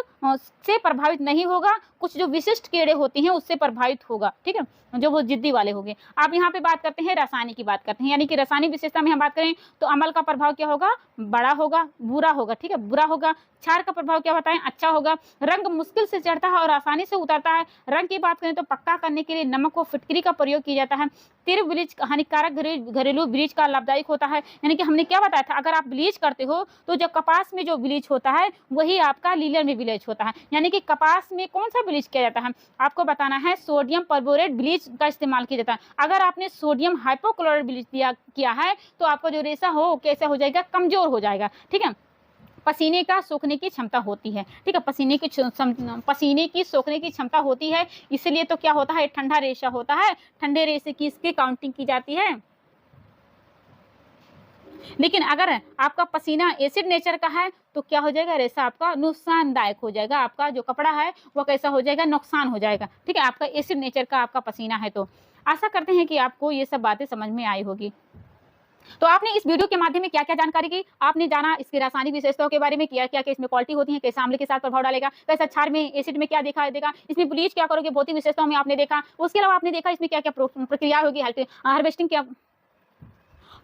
से प्रभावित नहीं होगा, कुछ जो विशिष्ट कीड़े होते हैं उससे प्रभावित होगा, ठीक है, जो वो जिद्दी वाले होंगे। आप यहाँ पे बात करते हैं रासायनिक की बात करते हैं, यानी कि रासायनिक विशेषता में हम बात करें तो अम्ल का प्रभाव क्या होगा, बड़ा होगा, बुरा होगा, ठीक है, बुरा होगा। क्षार का प्रभाव क्या बताएं, अच्छा होगा। रंग मुश्किल से चढ़ता है और आसानी से उतरता है। रंग की बात करें तो पक्का करने के लिए नमक व फिटकरी का प्रयोग किया जाता है। तीव्र ब्लीच हानिकारक घरेलू ब्लीच का लाभदायक होता है, यानी कि हमने क्या बताया था, अगर आप ब्लीच करते हो तो जब कपास में जो ब्लीच होता है वही आपका लीलन में ब्लीच होता है। यानी कि कपास में कौन सा ब्लीच किया जाता है, आपको बताना है सोडियम परबोरेट ब्लीच का इस्तेमाल किया जाता है। अगर आपने सोडियम हाइपोक्लोराइड ब्लीच किया है तो आपका जो रेशा हो कैसा हो जाएगा, कमजोर हो जाएगा, ठीक है। पसीने का सोखने की क्षमता होती है, ठीक है, पसीने की सोखने की क्षमता होती है, इसलिए तो क्या होता है, ठंडा रेशा होता है। ठंडे रेशे की इसकी काउंटिंग की जाती है। लेकिन अगर आपका पसीना एसिड नेचर का है तो क्या हो जाएगा, रेशा आपका नुकसानदायक हो जाएगा, आपका जो कपड़ा है वो कैसा हो जाएगा, नुकसान हो जाएगा, ठीक है, आपका एसिड नेचर का आपका पसीना है। तो आशा करते हैं कि आपको ये सब बातें समझ में आई होगी। तो आपने इस वीडियो के माध्यम में क्या क्या जानकारी की, आपने जाना इसकी रासायनिक विशेषताओं के बारे में, क्या क्या इसमें क्वालिटी होती है, कैसे अम्ल के साथ प्रभाव डालेगा, कैसा क्षार में एसिड में क्या देखा देगा, इसमें ब्लीच क्या करोगे, भौतिक विशेषताओं में आपने देखा। उसके अलावा आपने देखा इसमें क्या क्या प्रक्रिया होगी, हार्वेस्टिंग क्या।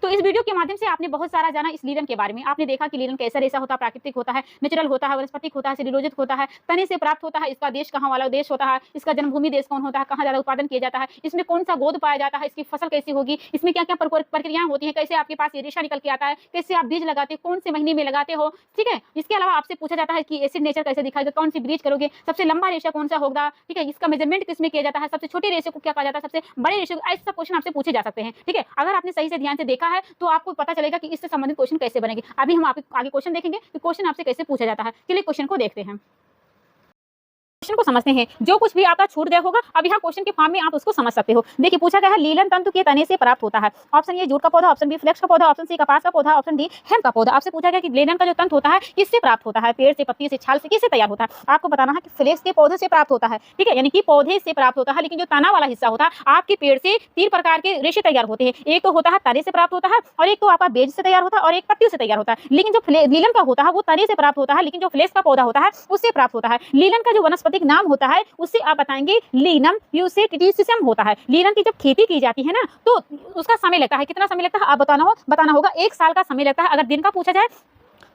तो इस वीडियो के माध्यम से आपने बहुत सारा जाना इस लीलन के बारे में। आपने देखा कि लीलन कैसा रेशा होता है, प्राकृतिक होता है, नेचुरल होता है, वनस्पतिक होता है, सेल्यूलोजिक होता है, तने से प्राप्त होता है, इसका देश कहाँ वाला देश होता है, इसका जन्मभूमि देश कौन होता है, कहाँ ज्यादा उत्पादन किया जाता है, इसमें कौन सा गोद पाया जाता है, इसकी फसल कैसी होगी, इसमें क्या क्या प्रक्रियाएं होती है, कैसे आपके पास ये रेशा निकल के आता है, कैसे आप बीज लगाते हो, कौन से महीने में लगाते हो, ठीक है। इसके अलावा आपसे पूछा जाता है कि एसिड नेचर कैसे दिखाएगा, कौन सी ब्लीच करोगे, सबसे लंबा रेशा कौन सा होगा, ठीक है, इसका मेजरमेंट किसमें किया जाता है, सबसे छोटे रेशे को क्या कहा जाता है, सबसे बड़े रेशे को, ऐसे सब क्वेश्चन आपसे पूछे जा सकते हैं, ठीक है। अगर आपने सही से ध्यान से देखा है तो आपको पता चलेगा कि इससे संबंधित क्वेश्चन कैसे बनेंगे। अभी हम आगे क्वेश्चन देखेंगे कि क्वेश्चन आपसे कैसे पूछा जाता है। चलिए क्वेश्चन को देखते हैं, क्वेश्चन को समझते हैं। जो कुछ भी आपका छूट गया होगा अब यहाँ क्वेश्चन के फॉर्म में आप उसको समझ सकते हो। देखिए पूछा गया है लीलन तंतु के तने से प्राप्त होता है। ऑप्शन ए जूट का पौधा, ऑप्शन बी फ्लेक्स का पौधा, ऑप्शन सी कपास का पौधा, ऑप्शन डी हेम का पौधा। आपसे पूछा गया कि लीलन का जो तंतु होता है किससे प्राप्त होता है, पेड़ से, पत्ती से, छाल से, किससे तैयार होता है। आपको बताना है कि फ्लेक्स के पौधे से प्राप्त होता है, ठीक है, यानी कि पौधे से प्राप्त होता है। लेकिन जो तना वाला हिस्सा होता है आपके पेड़ से 3 प्रकार के रेशे तैयार होते हैं। एक तो होता है तने से प्राप्त होता है, और एक तो आपका बेज से तैयार होता है, और एक पत्तियों से तैयार होता है। लेकिन जो लीलन का होता है वो तने से प्राप्त होता है, लेकिन जो फ्लेक्स का पौधा होता है उससे प्राप्त होता है। लीलन का जो वनस्पतिक नाम होता है उससे आप बताएंगे लीनम यूसेटिटिसियम होता है। लीलन की जब खेती की जाती है ना तो उसका समय लगता है, कितना समय लगता है आप बताना होगा। 1 साल का समय लगता है। अगर दिन का पूछा जाए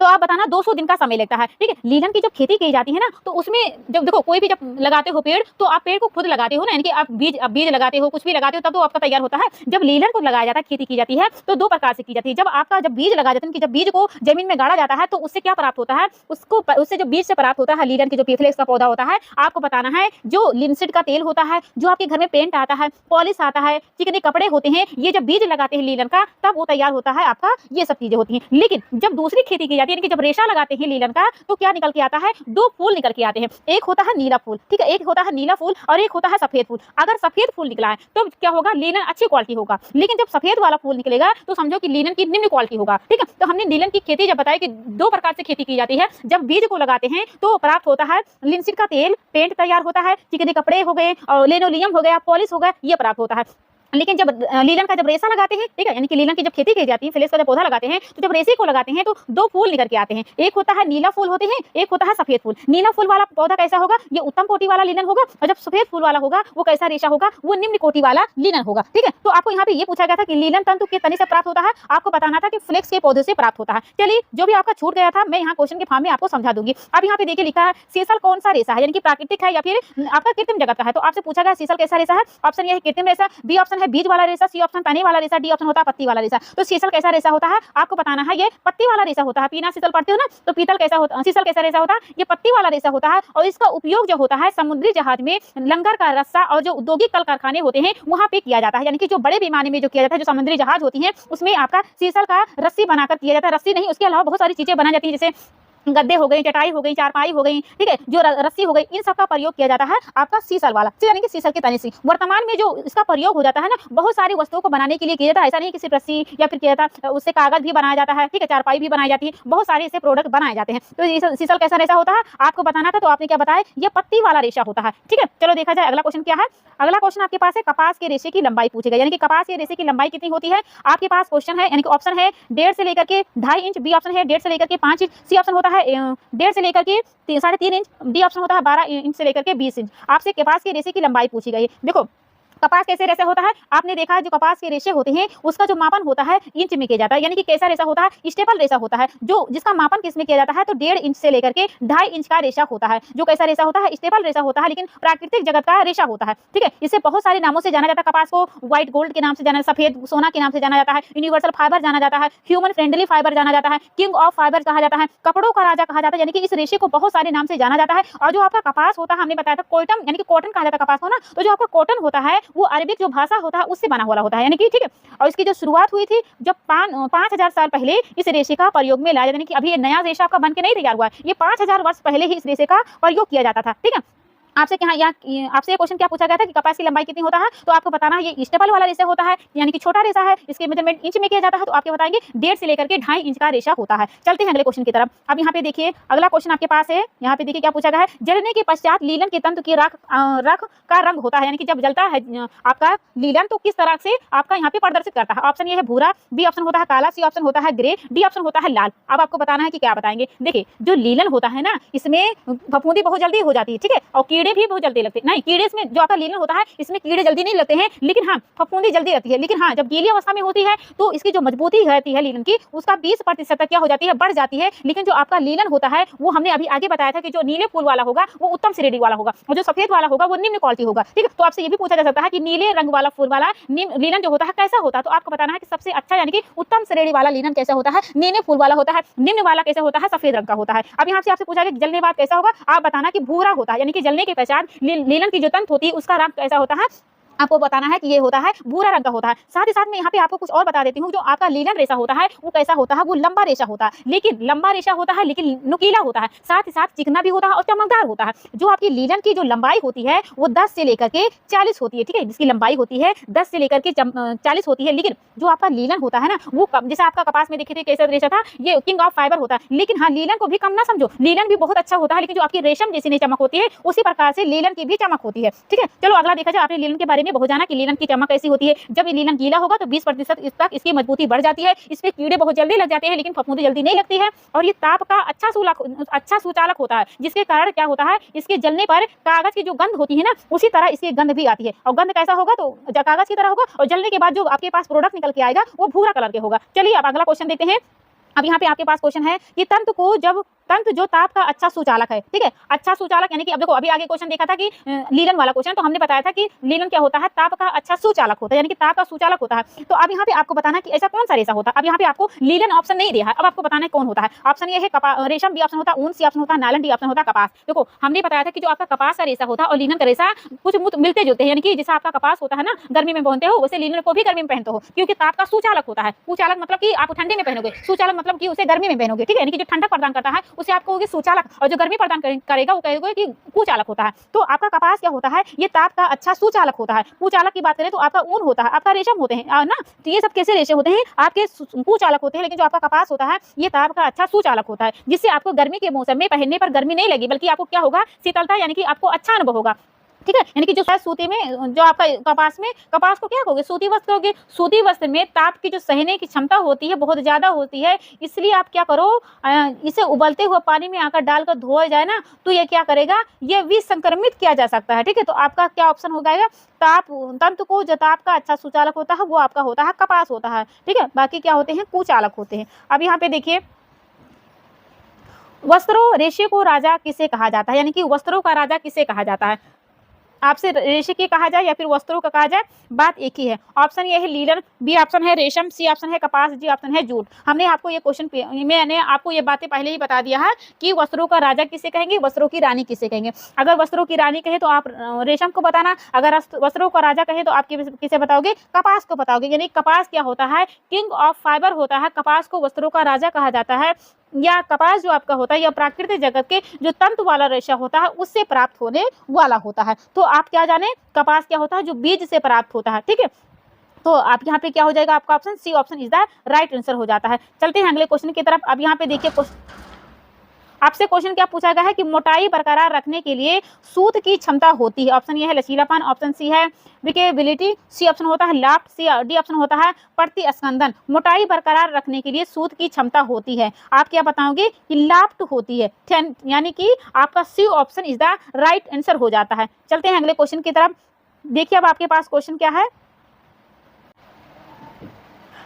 तो आप बताना 200 दिन का समय लगता है, ठीक है। लीलन की जब खेती की जाती है ना तो उसमें जब देखो कोई भी जब लगाते हो पेड़ तो आप पेड़ को खुद लगाते हो ना, यानी कि आप बीज लगाते हो, कुछ भी लगाते हो तब तो आपका तैयार होता है। जब लीलन को लगाया जाता है, खेती की जाती है तो 2 प्रकार से की जाती है। जब बीज लगाया जाता है कि जब बीज को जमीन में गाड़ा जाता है तो उससे क्या प्राप्त होता है, उससे जो बीज से प्राप्त होता है लीलन की जो फ्लेक्स का पौधा होता है, आपको बताना है जो लिनसीड का तेल होता है, जो आपके घर में पेंट आता है, पॉलिश आता है, चिकने कपड़े होते हैं, ये जब बीज लगाते हैं लीलन का तब वो तैयार होता है आपका, ये सब चीजें होती हैं। लेकिन जब दूसरी खेती की जाती है, यानी कि जब रेशा लगाते हैं लीलन का तो क्या निकल के आता है, 2 फूल निकल के आते हैं। एक होता है नीला फूल, ठीक है, एक होता है नीला फूल और एक होता है सफेद फूल। अगर सफेद फूल निकला है तो क्या होगा, लीलन अच्छी क्वालिटी होगा। लेकिन जब सफेद वाला फूल निकलेगा तो समझो कि लीलन की निम्न क्वालिटी होगा, ठीक है। तो हमने लीलन की खेती जब बताया कि 2 प्रकार से खेती की जाती है। जब बीज को लगाते हैं तो प्राप्त होता है लिनसीड का तेल, पेंट तैयार होता है, चिकने कपड़े हो गए, लिनोलियम हो गया, पॉलिश हो गया, ये प्राप्त होता है। लेकिन जब लीलन का जब रेशा लगाते हैं, ठीक है, यानी कि लीलन की जब खेती की जाती है, फ्लेक्स का जब पौधा लगाते हैं तो जब रेशे को लगाते हैं तो 2 फूल निकल के आते हैं। एक होता है नीला फूल होते हैं, एक होता है सफेद फूल। नीला फूल वाला पौधा कैसा होगा, ये उत्तम कोटि वाला लीलन होगा, और जब सफेद फूल वाला होगा वो कैसा रेशा होगा, वो निम्न कोटि वाला लीलन होगा, ठीक है। तो आपको यहाँ पे ये पूछा गया था कि लीलन तंतु के तने से प्राप्त होता है, आपको बताना था कि फ्लेक्स के पौधे से प्राप्त होता है। चलिए जो भी आपका छूट गया था मैं यहाँ क्वेश्चन के फॉर्म में आपको समझा दूंगी। अब यहाँ पे देखिए लिखा है सीसल कौन सा रेशा है, यानी कि प्राकृतिक है या फिर आपका कृत्रिम जगत का है। तो आपसे पूछा गया सीसल कैसा रेशा है, ऑप्शन ये है कृत्रिम रेशा, बी ऑप्शन है बीज वाला रेशा, सी ऑप्शन तने वाला रेशा, डी ऑप्शन होता है पत्ती वाला रेशा। तो सीसल कैसा रेशा होता है आपको बताना है, ये पत्ती वाला रेशा होता है। पीना सीसल पढ़ते हो ना, तो पीतल कैसा होता है, सीसल कैसा रेशा होता है, ये पत्ती वाला रेशा होता है। और इसका उपयोग जो होता है समुद्री जहाज में लंगर का रस्सा और जो औद्योगिक कल कारखाने होते हैं वहां पे किया जाता है। यानी कि जो बड़े पैमाने में जो किया जाता है, जो समुद्री जहाज होती है उसमें आपका सीसल का रस्सी बनाकर किया जाता है। रस्सी नहीं, उसके अलावा बहुत सारी चीजें बनाई जाती है, जैसे गद्दे हो गए, चटाई हो गई, चारपाई हो गई, ठीक है, जो रस्सी हो गई, इन सब का प्रयोग किया जाता है आपका सीसल वाला, यानी कि सीसल के तने से। वर्तमान में जो इसका प्रयोग हो जाता है ना बहुत सारी वस्तुओं को बनाने के लिए किया जाता है। ऐसा नहीं कि सिर्फ रस्सी या फिर किया जाता है, उससे कागज भी बनाया जाता है, ठीक है, चारपाई भी बनाई जाती है, बहुत सारे ऐसे प्रोडक्ट बनाए जाते हैं। तो सीसल कैसा रेशा होता है आपको बताना था, तो आपने क्या बताया, ये पत्ती वाला रेशा होता है, ठीक है। चलो देखा जाए अगला क्वेश्चन क्या है। अगला क्वेश्चन आपके पास है कपास के रेशे की लंबाई पूछेगा, यानी कि कपास के रेशे की लंबाई कितनी होती है। आपके पास क्वेश्चन है, यानी कि ऑप्शन है 1.5 से लेकर के 2.5 इंच, बी ऑप्शन है 1.5 से लेकर के 5 इंच, सी ऑप्शन होता है 1.5 से लेकर के 3.5 इंच, डी ऑप्शन होता है 12 इंच से लेकर के 20 इंच। आपसे कपास के रेशे की लंबाई पूछी गई है। देखो कपास कैसे रेशा होता है, आपने देखा है जो कपास के रेशे होते हैं उसका जो मापन होता है इंच में किया जाता है, यानी कि कैसा रेशा होता है, स्टेपल रेशा होता है, जो जिसका मापन किस में किया जाता है, तो 1.5 इंच से लेकर के 2.5 इंच का रेशा होता है। जो कैसा रेशा होता है, स्टेपल रेशा होता है, लेकिन प्राकृतिक जगत का रेशा होता है। ठीक है, इसे बहुत सारे नामों से जाना जाता है। कपास को व्हाइट गोल्ड के नाम से जाना, सफेद सोना के नाम से जाना जाता है, यूनिवर्सल फाइबर जाना जाता है, ह्यूमन फ्रेंडली फाइबर जाना जाता है, किंग ऑफ फाइबर कहा जाता है, कपड़ों का राजा कहा जाता है, यानी कि इस रेशे को बहुत सारे नाम से जाना जाता है। और जो आपका कपास होता है, हमने बताया था कॉटन, यानी कि कॉटन कहा जाता है कपास को ना, तो जो आपका कॉटन होता है वो अरबिक जो भाषा होता है उससे बना हुआ होता है, यानी कि ठीक है। और इसकी जो शुरुआत हुई थी जब 5000 साल पहले इस रेशे का प्रयोग में लाया, यानी कि अभी ये नया रेशा आपका बन के नहीं तैयार हुआ है, ये 5000 वर्ष पहले ही इस रेशे का प्रयोग किया जाता था। ठीक है, आपसे आपसे ये क्वेश्चन क्या पूछा गया था कि कपास की लंबाई कितनी होता है, तो आपको बताना है ये स्टेपल वाला रेशा होता है, यानी कि छोटा रेशा है, इसके मेजरमेंट इंच में किया जाता है, तो आपके बताएंगे 1.5 से लेकर के 2.5 इंच का रेशा होता है। चलते हैं अगले क्वेश्चन की तरफ। अब यहाँ पे देखिए अगला क्वेश्चन आपके पास है, यहाँ पे देखिए क्या पूछा गया है, जलने के पश्चात लीलन के तंतु की राख का रंग होता है, यानी कि जब जलता है आपका लीलन तो किस तरह से आपका यहाँ पे प्रदर्शित करता है। ऑप्शन ये है भूरा, बी ऑप्शन होता है काला, सी ऑप्शन होता है ग्रे, डी ऑप्शन होता है लाल। अब आपको बताना है कि क्या बताएंगे। देखिए जो लीलन होता है ना, इसमें फफूंदी बहुत जल्दी हो जाती है, ठीक है, और कीड़े भी बहुत जल्दी लगते हैं। नहीं, कीड़े इसमें जो आपका लीलन होता है इसमें कीड़े जल्दी नहीं लगते हैं, लेकिन हाँ फफूंदी जल्दी रहती है। लेकिन हाँ जब गीली अवस्था में होती है तो इसकी जो मजबूती रहती है लीलन की उसका 20% तक क्या हो जाती है, बढ़ जाती है। लेकिन जो आपका लीलन होता है वो हमने अभी आगे बताया था कि जो नीले फूल वाला होगा वो उत्तम श्रेणी वाला होगा, और जो सफेद वाला होगा वो निम्न क्वालिटी होगा। ठीक है, तो आपसे ये भी पूछा जा सकता है कि नीले रंग वाला फूल वाला लीलन जो होता है कैसा होता है, तो आपको बताना है कि सबसे अच्छा यानी कि उत्तम श्रेणी वाला लीलन कैसा होता है, नीले फूल वाला होता है। निम्न वाला कैसा होता है, सफेद रंग का होता है। अब यहाँ से आपसे पूछा गया जलने बाद कैसा होगा, आप बताना कि भूरा होता है, यानी कि जलने के पश्चात लीलन की जो तंत होती है उसका रंग कैसा होता है, आपको बताना है कि ये होता है भूरा रंग का होता है। साथ ही साथ में यहाँ पे आपको कुछ और बता देती हूँ, जो आपका लीलन रेशा होता है वो कैसा होता है, वो लंबा रेशा होता है, लेकिन लंबा रेशा होता है लेकिन नुकीला होता है, साथ ही साथ चिकना भी होता है और चमकदार होता है। जो आपकी लीलन की जो लंबाई होती है वो 10 से लेकर के 40 होती है। ठीक है, जिसकी लंबाई होती है 10 से लेकर के 40 होती है, लेकिन जो आपका लीलन होता है ना वो कम, जैसे आपका कपास में देखे थे कैसा रेशा था, ये किंग ऑफ फाइबर होता है। लेकिन हाँ लीलन को भी कम ना समझो, लीलन भी बहुत अच्छा होता है, लेकिन जो आपकी रेशम जैसी नहीं चमक होती है उसी प्रकार से लीलन की भी चमक होती है। ठीक है, चलो अगला देखा जाए। आपने लीलन के बारे में बहुत जाना कि लीलन की चमक कैसी होती है, जब ये लीलन गीला होगा तो 20% तक इसकी मजबूती बढ़ जाती है, इसमें कीड़े बहुत जल्दी लग जाते हैं लेकिन फफूंदी जल्दी नहीं लगती है, और ये ताप का अच्छा सुचालक होता है, जिसके कारण क्या होता है, इसके जलने पर कागज की जो गंध होती है ना उसी तरह इसकी गंध भी आती है, और गंध कैसा होगा तो कागज की तरह होगा, और जलने के बाद जो आपके पास प्रोडक्ट निकल के आएगा वो भूरा कलर के होगा। चलिए अब अगला क्वेश्चन देखते हैं। अब यहाँ पे आपके पास क्वेश्चन है कि तंतु जो ताप का अच्छा सुचालक है। ठीक है, अच्छा सुचालक यानी कि अब देखो अभी आगे क्वेश्चन देखा था कि लीलन वाला क्वेश्चन, तो हमने बताया था कि लीलन क्या होता है, ताप का अच्छा सुचालक होता है, यानी कि ताप का सुचालक होता है। तो अब यहाँ पे आपको बताना कि ऐसा कौन सा रेशा होता है। अब यहाँ पे आपको लीलन ऑप्शन नहीं दिया है, अब आपको बताना है कौन होता है। ऑप्शन ये है रेशम, बी ऑप्शन होता है ऊन, सी ऑप्शन होता है नायलॉन, डी ऑप्शन होता है कपास। देखो हमने बताया था कि जो आपका कपास का रेशा होता है और लीलन का रेशा कुछ मिलते जुलते हैं, यानी कि जैसा आपका कपास होता है ना गर्मी में पहनते हो वैसे लीलन को भी गर्मी में पहनते हो, क्योंकि ताप का सुचालक होता है। सुचालक मतलब कि आप ठंडे में पहनोगे, सुचालक मतलब कि उसे गर्मी में पहनोगे। ठीक है, यानी कि जो ठंडक प्रदान करता है उसे आप कहोगे सुचालक, और जो गर्मी प्रदान करेगा वो कहेगा कि कुचालक होता है। तो आपका कपास क्या होता है, ये ताप का अच्छा सुचालक होता है। कुचालक की बात करें तो आपका ऊन होता है, आपका रेशम होते हैं ना, तो ये सब कैसे रेशे होते हैं, आपके कुचालक होते हैं। लेकिन जो आपका कपास होता है ये ताप का अच्छा सुचालक होता है, जिससे आपको गर्मी के मौसम में पहनने पर गर्मी नहीं लगी, बल्कि आपको क्या होगा, शीतलता, यानी कि आपको अच्छा अनुभव होगा। ठीक है, यानी कि जो सूती में जो आपका कपास को क्या कहोगे, सूती वस्त्र कहोगे। सूती वस्त्र में ताप की जो सहने की क्षमता होती है बहुत ज्यादा होती है, इसलिए आप क्या करो, इसे उबलते हुए पानी में आकर डालकर धोया जाए ना तो ये क्या करेगा, ये विसंक्रमित किया जा सकता है। ठीक है, तो आपका क्या ऑप्शन हो जाएगा, तंतु को जो ताप का अच्छा सुचालक होता है वो आपका होता है कपास होता है। ठीक है, बाकी क्या होते हैं, कुचालक होते हैं। अब यहाँ पे देखिए वस्त्रों रेशे को राजा किसे कहा जाता है, यानी कि वस्त्रों का राजा किसे कहा जाता है। आपसे रेशे के कहा जाए या फिर वस्त्रों का कहा जाए, बात एक ही है। ऑप्शन ये है लीलन, बी ऑप्शन है रेशम, सी ऑप्शन है कपास, डी ऑप्शन है जूट। हमने आपको ये क्वेश्चन मैंने आपको ये बातें पहले ही बता दिया है कि वस्त्रों का राजा किसे कहेंगे, वस्त्रों की रानी किसे कहेंगे। अगर वस्त्रों की रानी कहे तो आप रेशम को बताना, अगर वस्त्रों का राजा कहे तो आप किसे बताओगे, कपास को बताओगे। यानी कपास क्या होता है, किंग ऑफ फाइबर होता है, कपास को वस्त्रों का राजा कहा जाता है। या कपास जो आपका होता है या प्राकृतिक जगत के जो तंतु वाला रेशा होता है उससे प्राप्त होने वाला होता है। तो आप क्या जाने, कपास क्या होता है, जो बीज से प्राप्त होता है। ठीक है, तो आप यहाँ पे क्या हो जाएगा, आपका option C option is the right answer हो जाता है। चलते हैं अगले क्वेश्चन की तरफ। अब यहाँ पे देखिए आपसे क्वेश्चन क्या पूछा गया है कि मोटाई बरकरार रखने के लिए सूत की क्षमता होती है। ऑप्शन ये है लचीलापन, ऑप्शन सी है विकेबिलिटी, सी ऑप्शन होता है लाफ्ट, सी डी ऑप्शन होता है प्रतिस्पंदन। मोटाई बरकरार रखने के लिए सूत की क्षमता होती है। आप क्या बताओगे कि लाफ्ट होती है, यानी कि आपका C option is the right answer हो जाता है। चलते हैं अगले क्वेश्चन की तरफ। देखिए अब आपके पास क्वेश्चन क्या है।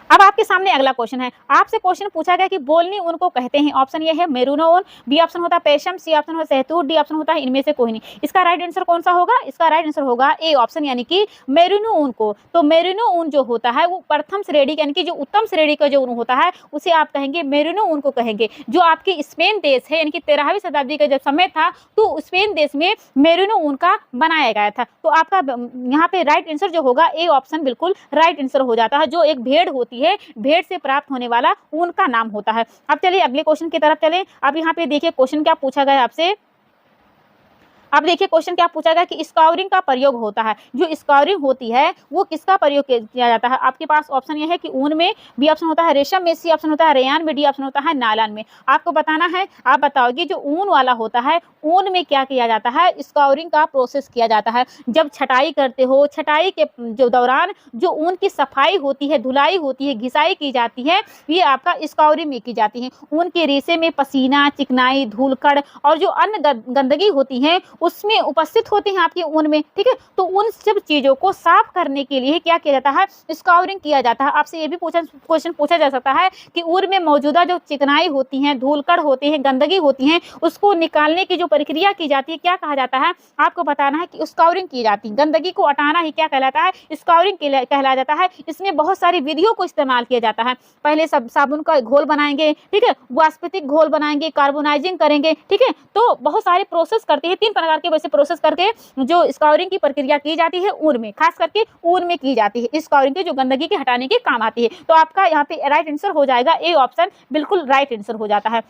अब आपके सामने अगला क्वेश्चन है। आपसे क्वेश्चन पूछा गया कि बोलनी ऊन को कहते हैं। ऑप्शन ये है मेरूनो ऊन, बी ऑप्शन होता है पेशम, सी ऑप्शन होता है सहतूत, डी ऑप्शन होता है इनमें से कोई नहीं। इसका राइट आंसर कौन सा होगा? इसका राइट आंसर होगा ए ऑप्शन, यानी कि मेरूनो ऊन को। तो मेरूनो ऊन जो होता है वो प्रथम श्रेणी यानी कि जो उत्तम श्रेणी का जो ऊन होता है उसे आप कहेंगे मेरूनो ऊन को कहेंगे। जो आपकी स्पेन देश है यानी कि 13वीं शताब्दी का जब समय था तो स्पेन देश में मेरूनो ऊन का बनाया गया था। तो आपका यहाँ पे राइट आंसर जो होगा ए ऑप्शन बिल्कुल राइट आंसर हो जाता है। जो एक भेड़ होती है, भेड़ से प्राप्त होने वाला ऊन का नाम होता है। अब चलिए अगले क्वेश्चन की तरफ चलें। अब यहाँ पे देखिए क्वेश्चन क्या पूछा गया आपसे। अब देखिए क्वेश्चन क्या पूछा गया कि स्काउरिंग का प्रयोग होता है। जो स्काउरिंग होती है वो किसका प्रयोग किया जाता है? आपके पास ऑप्शन ये है कि ऊन में, बी ऑप्शन होता है रेशम में, सी ऑप्शन होता है रेयान में, डी ऑप्शन होता है नायलॉन में। आपको बताना है, आप बताओगे जो ऊन वाला होता है ऊन में क्या किया जाता है? स्काउरिंग का प्रोसेस किया जाता है। जब छटाई करते हो, छटाई के जो दौरान जो ऊन की सफाई होती है, धुलाई होती है, घिसाई की जाती है, ये आपका स्काउरिंग में की जाती है। ऊन के रेशे में पसीना, चिकनाई, धूलकड़ और जो अन्य गंदगी होती है उसमें उपस्थित होते हैं आपके ऊन में, ठीक है। तो उन सब चीजों को साफ करने के लिए क्या किया जाता है? स्काउरिंग किया जाता है। आपसे ये भी क्वेश्चन पूछा जा सकता है कि ऊन में मौजूदा जो चिकनाई होती है, धूलकड़ होते हैं, गंदगी होती है, उसको निकालने की जो प्रक्रिया की जाती है क्या कहा जाता है? आपको बताना है कि स्काउरिंग की जाती है। गंदगी को हटाना ही क्या कहलाता है? स्काउरिंग कहला जाता है। इसमें बहुत सारी विधियों को इस्तेमाल किया जाता है। पहले सब साबुन का घोल बनाएंगे, ठीक है, वाष्पिक घोल बनाएंगे, कार्बोनाइजिंग करेंगे, ठीक है। तो बहुत सारे प्रोसेस करते हैं, 3 प्रकार के वैसे प्रोसेस करके जो स्काउरिंग की प्रक्रिया की जाती है ऊन में, खास करके ऊन में की जाती है। स्काउरिंग के जो गंदगी के हटाने के काम आती है। तो आपका यहाँ पे राइट आंसर हो जाएगा ए ऑप्शन, बिल्कुल राइट आंसर हो जाता है।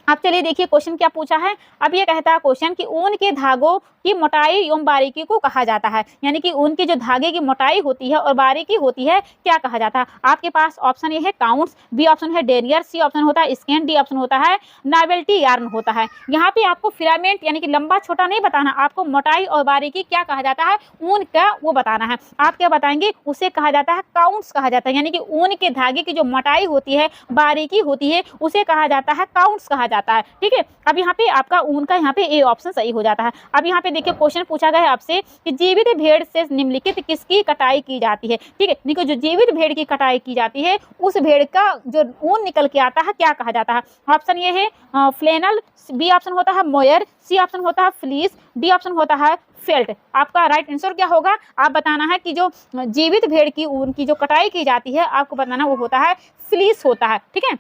अब चलिए देखिए क्वेश्चन क्या पूछा है। अब ये कहता है क्वेश्चन कि ऊन के धागों की मोटाई एवं बारीकी को कहा जाता है, यानी कि ऊन के जो धागे की मोटाई होती है और बारीकी होती है क्या कहा जाता है? आपके पास ऑप्शन ये है काउंट्स, बी ऑप्शन है डेनियर, सी ऑप्शन होता है स्केन, डी ऑप्शन होता है नॉवेल्टी यार्न होता है। यहाँ पे आपको फिलामेंट यानी कि लंबा छोटा नहीं बताना, आपको मोटाई और बारीकी क्या कहा जाता है ऊन का वो बताना है। आप क्या बताएंगे? उसे कहा जाता है काउंट्स कहा जाता है, यानी कि ऊन के धागे की जो मोटाई होती है, बारीकी होती है, उसे कहा जाता है काउंट्स कहा जाता है, ठीक है। अब यहाँ पे आपका ऊन का यहाँ पे ए ऑप्शन सही हो जाता है। अब यहाँ पे देखिए क्वेश्चन पूछा गया है आपसे कि जीवित भेड़ से निम्नलिखित किसकी कटाई की जाती है, ठीक है। देखो जो जीवित भेड़ की कटाई की जाती है उस भेड़ का जो ऊन निकल के आता है क्या कहा जाता है? ऑप्शन ये है फ्लेनल, बी ऑप्शन होता है मोयर, सी ऑप्शन होता है फ्लीस, डी ऑप्शन होता है फेल्ट। आपका राइट आंसर क्या होगा? आप बताना है कि जो जीवित भेड़ की ऊन की जो कटाई की जाती है आपको बताना वो होता है फ्लीस होता है, ठीक है,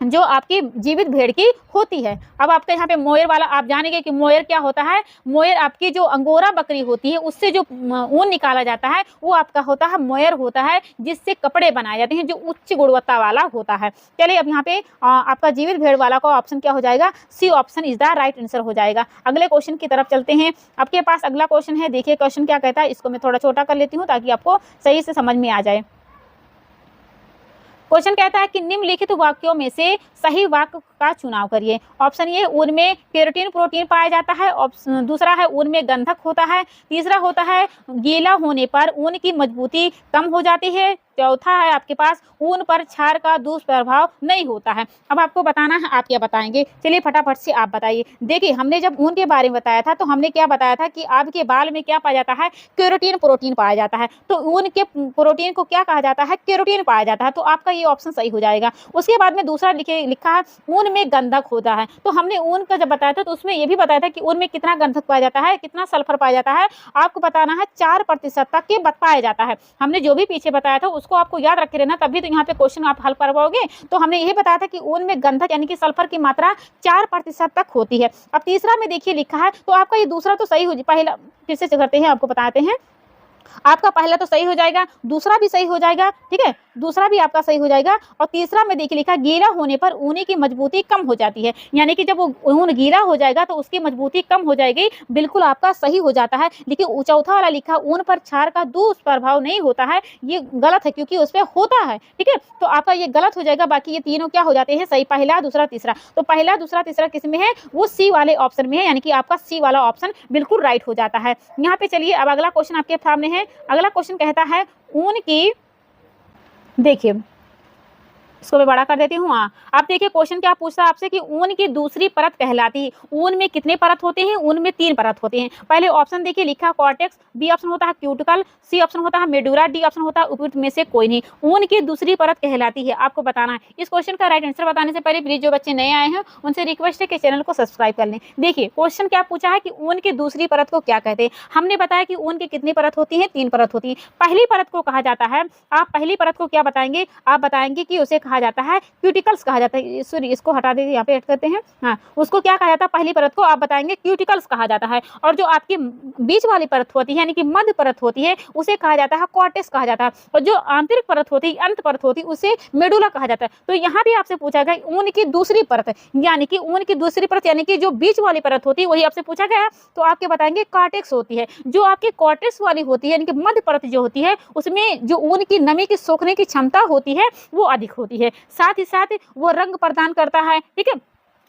जो आपकी जीवित भेड़ की होती है। अब आपका यहाँ पे मोयर वाला आप जानेंगे कि मोयर क्या होता है। मोयर आपकी जो अंगोरा बकरी होती है उससे जो ऊन निकाला जाता है वो आपका होता है मोयर होता है, जिससे कपड़े बनाए जाते हैं, जो उच्च गुणवत्ता वाला होता है। चलिए अब यहाँ पे आपका जीवित भेड़ वाला का ऑप्शन क्या हो जाएगा? C option is the right answer हो जाएगा। अगले क्वेश्चन की तरफ चलते हैं। आपके पास अगला क्वेश्चन है, देखिए क्वेश्चन क्या कहता है, इसको मैं थोड़ा छोटा कर लेती हूँ ताकि आपको सही से समझ में आ जाए। क्वेश्चन कहता है कि निम्नलिखित वाक्यों में से सही वाक्य का चुनाव करिए। ऑप्शन ए ऊन में केराटिन प्रोटीन पाया जाता है, ऑप्शन दूसरा है ऊन में गंधक होता है, तीसरा होता है गीला होने पर ऊन की मजबूती कम हो जाती है, चौथा है आपके पास ऊन पर क्षार का दुष्प्रभाव नहीं होता है। अब आपको बताना है, आप क्या बताएंगे? चलिए फटाफट से आप बताइए। देखिए हमने जब ऊन के बारे में बताया था तो हमने क्या बताया था कि आपके बाल में क्या पाया जाता है? केराटिन प्रोटीन पाया जाता है। तो ऊन के प्रोटीन को क्या कहा जाता है? केराटिन पाया जाता है। तो आपका ये ऑप्शन सही हो जाएगा। उसके बाद में दूसरा लिखा है ऊन में गंधक होता है। तो हमने ऊन का जब बताया था तो उसमें ये भी बताया था कि ऊन में कितना गंधक पाया जाता है, कितना सल्फर पाया जाता है। आपको बताना है 4% तक के पाया जाता है। हमने जो भी पीछे बताया था उसको आपको याद रखे रहना, तभी तो यहाँ पे क्वेश्चन आप हल कर पाओगे। तो हमने यही बताया था कि ऊन में गंधक यानी कि सल्फर की मात्रा 4% तक होती है। अब तीसरा में देखिए लिखा है, तो आपका ये दूसरा तो सही हो, पहला फिर से करते हैं, आपको बताते हैं। आपका पहला तो सही हो जाएगा, दूसरा भी सही हो जाएगा, ठीक है। दूसरा भी आपका सही हो जाएगा। और तीसरा में देखिए लिखा गीला होने पर ऊन की मजबूती कम हो जाती है, यानी कि जब वो ऊन गीला हो जाएगा तो उसकी मजबूती कम हो जाएगी, बिल्कुल आपका सही हो जाता है। लेकिन चौथा वाला लिखा ऊन पर क्षार का दुष्प्रभाव नहीं होता है, ये गलत है क्योंकि उस पर होता है। ठीक है, तो आपका ये गलत हो जाएगा। बाकी ये तीनों क्या हो जाते हैं सही, पहला दूसरा तीसरा। तो पहला दूसरा तीसरा किस में है, वो सी वाले ऑप्शन में है, यानी कि आपका सी वाला ऑप्शन बिल्कुल राइट हो जाता है। यहाँ पे चलिए अब अगला क्वेश्चन आपके सामने है। अगला क्वेश्चन कहता है ऊन की, देखिए इसको मैं बड़ा कर देती हूँ। हाँ, अब देखिए क्वेश्चन क्या पूछता है आपसे कि ऊन की दूसरी परत कहलाती है। ऊन में कितने परत होते हैं, ऊन में 3 परत होते हैं। पहले ऑप्शन देखिए लिखा कॉर्टेक्स, बी ऑप्शन होता है क्यूटिकल, सी ऑप्शन होता है मेडुला, डी ऑप्शन होता है उपयुक्त में से कोई नहीं। ऊन की दूसरी परत कहलाती है, आपको बताना है। इस क्वेश्चन का राइट आंसर बताने से पहले प्लीज जो बच्चे नए आए हैं उनसे रिक्वेस्ट है कि चैनल को सब्सक्राइब कर लें। देखिए क्वेश्चन क्या पूछा है कि ऊन की दूसरी परत को क्या कहते हैं। हमने बताया कि ऊन की कितनी परत होती है, 3 परत होती है। पहली परत को कहा जाता है, आप पहली परत को क्या बताएंगे, आप बताएंगे कि उसे कहा जाता है क्यूटिकल्स कहा जाता है। सॉरी, इसको हटा देंगे, यहाँ पे ऐड करते हैं। हाँ, उसको क्या कहा जाता है, पहली परत को आप बताएंगे क्यूटिकल्स कहा जाता है। और जो आपकी बीच वाली परत होती है यानी कि मध्य परत होती है उसे कहा जाता है कॉर्टेक्स कहा जाता है। और जो आंतरिक परत होती है, अंत परत होती है, उसे मेडुला कहा जाता है। तो यहाँ भी आपसे पूछा गया ऊन की दूसरी परत, यानी कि ऊन की दूसरी परत यानी कि जो बीच वाली परत होती है वही आपसे पूछा गया, तो आपके बताएंगे कॉर्टेक्स होती है। जो आपकी कॉर्टेक्स वाली होती है यानी कि मध्य परत जो होती है उसमें जो ऊन की नमी की सोखने की क्षमता होती है वो अधिक होती है। साथ ही साथ वो रंग प्रदान करता है। ठीक है,